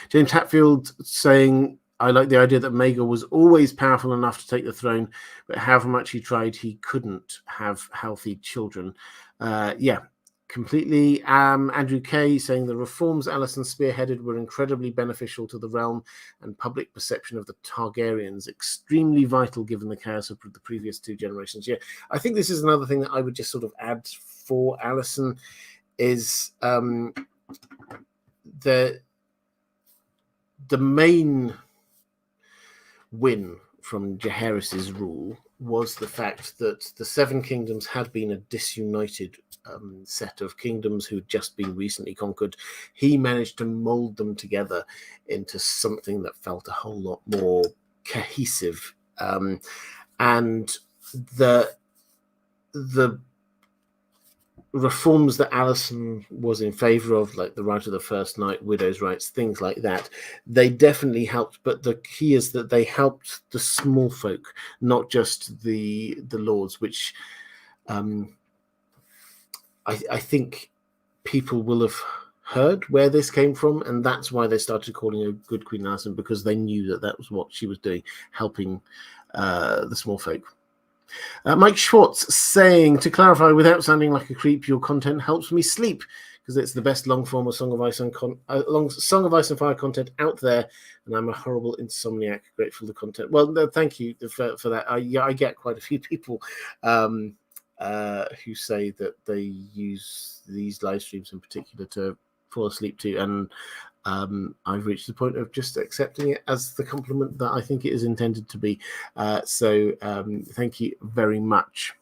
A: James Hatfield saying, I like the idea that Maegor was always powerful enough to take the throne, but however much he tried, he couldn't have healthy children. Yeah, completely. Andrew Kay saying the reforms Alysanne spearheaded were incredibly beneficial to the realm and public perception of the Targaryens, extremely vital given the chaos of the previous two generations. Yeah, I think this is another thing that I would just sort of add for Alysanne is the main win from Jaehaerys's rule was the fact that the Seven Kingdoms had been a disunited set of kingdoms who'd just been recently conquered. He managed to mold them together into something that felt a whole lot more cohesive. And the reforms that Alysanne was in favour of, like the right of the first night, widows' rights, things like that, they definitely helped. But the key is that they helped the small folk, not just the lords, which I think people will have heard where this came from, and that's why they started calling her Good Queen Alysanne, because they knew that that was what she was doing, helping the small folk. Mike Schwartz saying, to clarify, without sounding like a creep, your content helps me sleep because it's the best long form of Song of Ice and Fire content out there, and I'm a horrible insomniac. Grateful for the content. Well, no, thank you for that. I get quite a few people who say that they use these live streams in particular to fall asleep to, and I've reached the point of just accepting it as the compliment that I think it is intended to be. So thank you very much.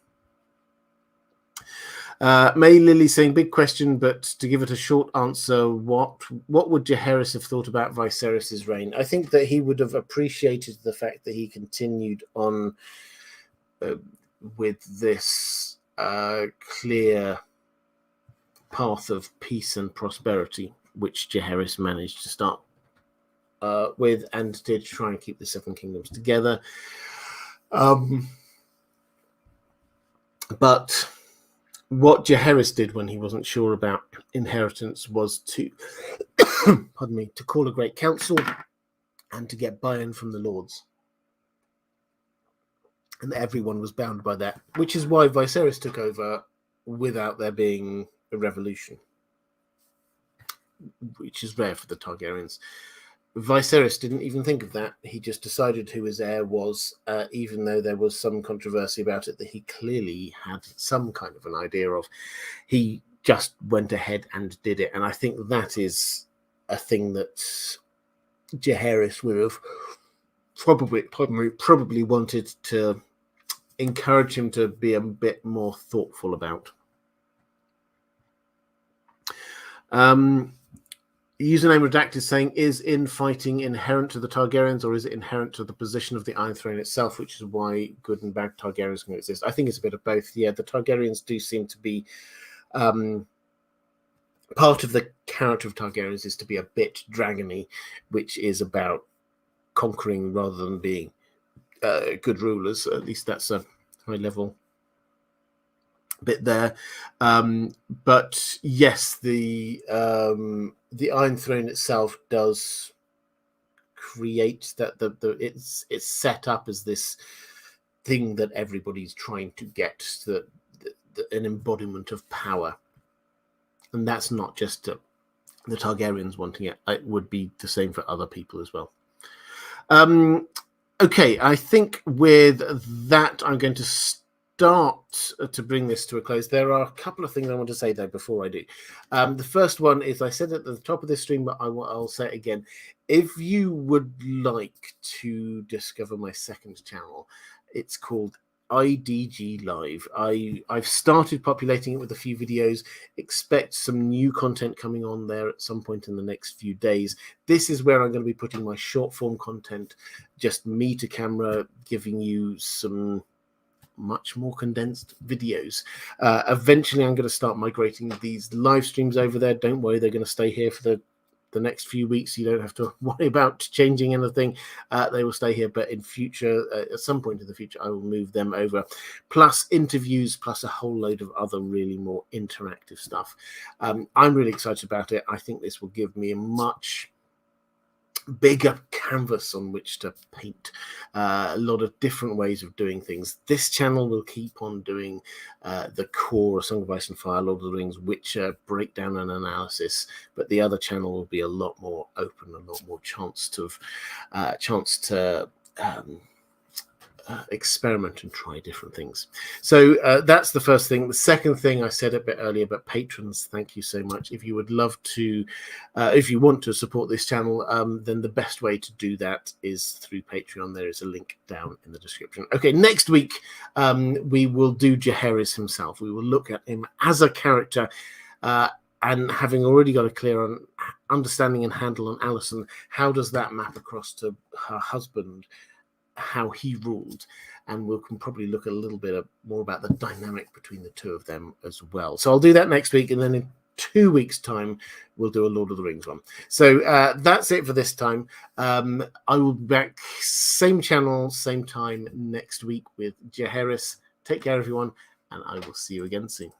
A: May Lily saying, big question, but to give it a short answer, what would Jaehaerys have thought about Viserys' reign? I think that he would have appreciated the fact that he continued on with this clear path of peace and prosperity, which Jaehaerys managed to start with and did try and keep the Seven Kingdoms together. But what Jaehaerys did when he wasn't sure about inheritance was to, pardon me, to call a great council and to get buy-in from the lords. And everyone was bound by that, which is why Viserys took over without there being a revolution, which is rare for the Targaryens. Viserys didn't even think of that. He just decided who his heir was, even though there was some controversy about it that he clearly had some kind of an idea of. He just went ahead and did it. And I think that is a thing that Jaehaerys would have probably wanted to encourage him to be a bit more thoughtful about. Username redacted saying, is infighting inherent to the Targaryens, or is it inherent to the position of the Iron Throne itself, which is why good and bad Targaryens can exist? I think it's a bit of both. Yeah, the Targaryens do seem to be part of the character of Targaryens is to be a bit dragony, which is about conquering rather than being good rulers. At least that's a high level bit there. But yes, the Iron Throne itself does create that it's set up as this thing that everybody's trying to get, an embodiment of power. And that's not just the Targaryens wanting it. It would be the same for other people as well. Okay, I think with that, I'm going to start to bring this to a close. There are a couple of things I want to say, though, before I do. The first one is, I said at the top of this stream, but I'll say it again. If you would like to discover my second channel, it's called IDG Live. I've started populating it with a few videos. Expect some new content coming on there at some point in the next few days. This is where I'm going to be putting my short form content, just me to camera, giving you some much more condensed videos. Eventually I'm going to start migrating these live streams over there. Don't worry, they're going to stay here for the next few weeks. You don't have to worry about changing anything. They will stay here, but in future, at some point in the future, I will move them over, plus interviews, plus a whole load of other really more interactive stuff. I'm really excited about it. I think this will give me a much bigger canvas on which to paint, a lot of different ways of doing things. This channel will keep on doing the core, Song of Ice and Fire, Lord of the Rings, Witcher, breakdown and analysis, but the other channel will be a lot more open, a lot more chance to experiment and try different things. So that's the first thing. The second thing, I said a bit earlier, but patrons, thank you so much. If you would love to, if you want to support this channel, then the best way to do that is through Patreon. There is a link down in the description. Okay, next week we will do Jaehaerys himself. We will look at him as a character, and having already got a clear understanding and handle on Alysanne, how does that map across to her husband, how he ruled, and we can probably look a little bit more about the dynamic between the two of them as well. So I'll do that next week, and then in 2 weeks' time we'll do a Lord of the Rings one. So that's it for this time. I will be back, same channel, same time next week with Jaehaerys. Take care, everyone, and I will see you again soon.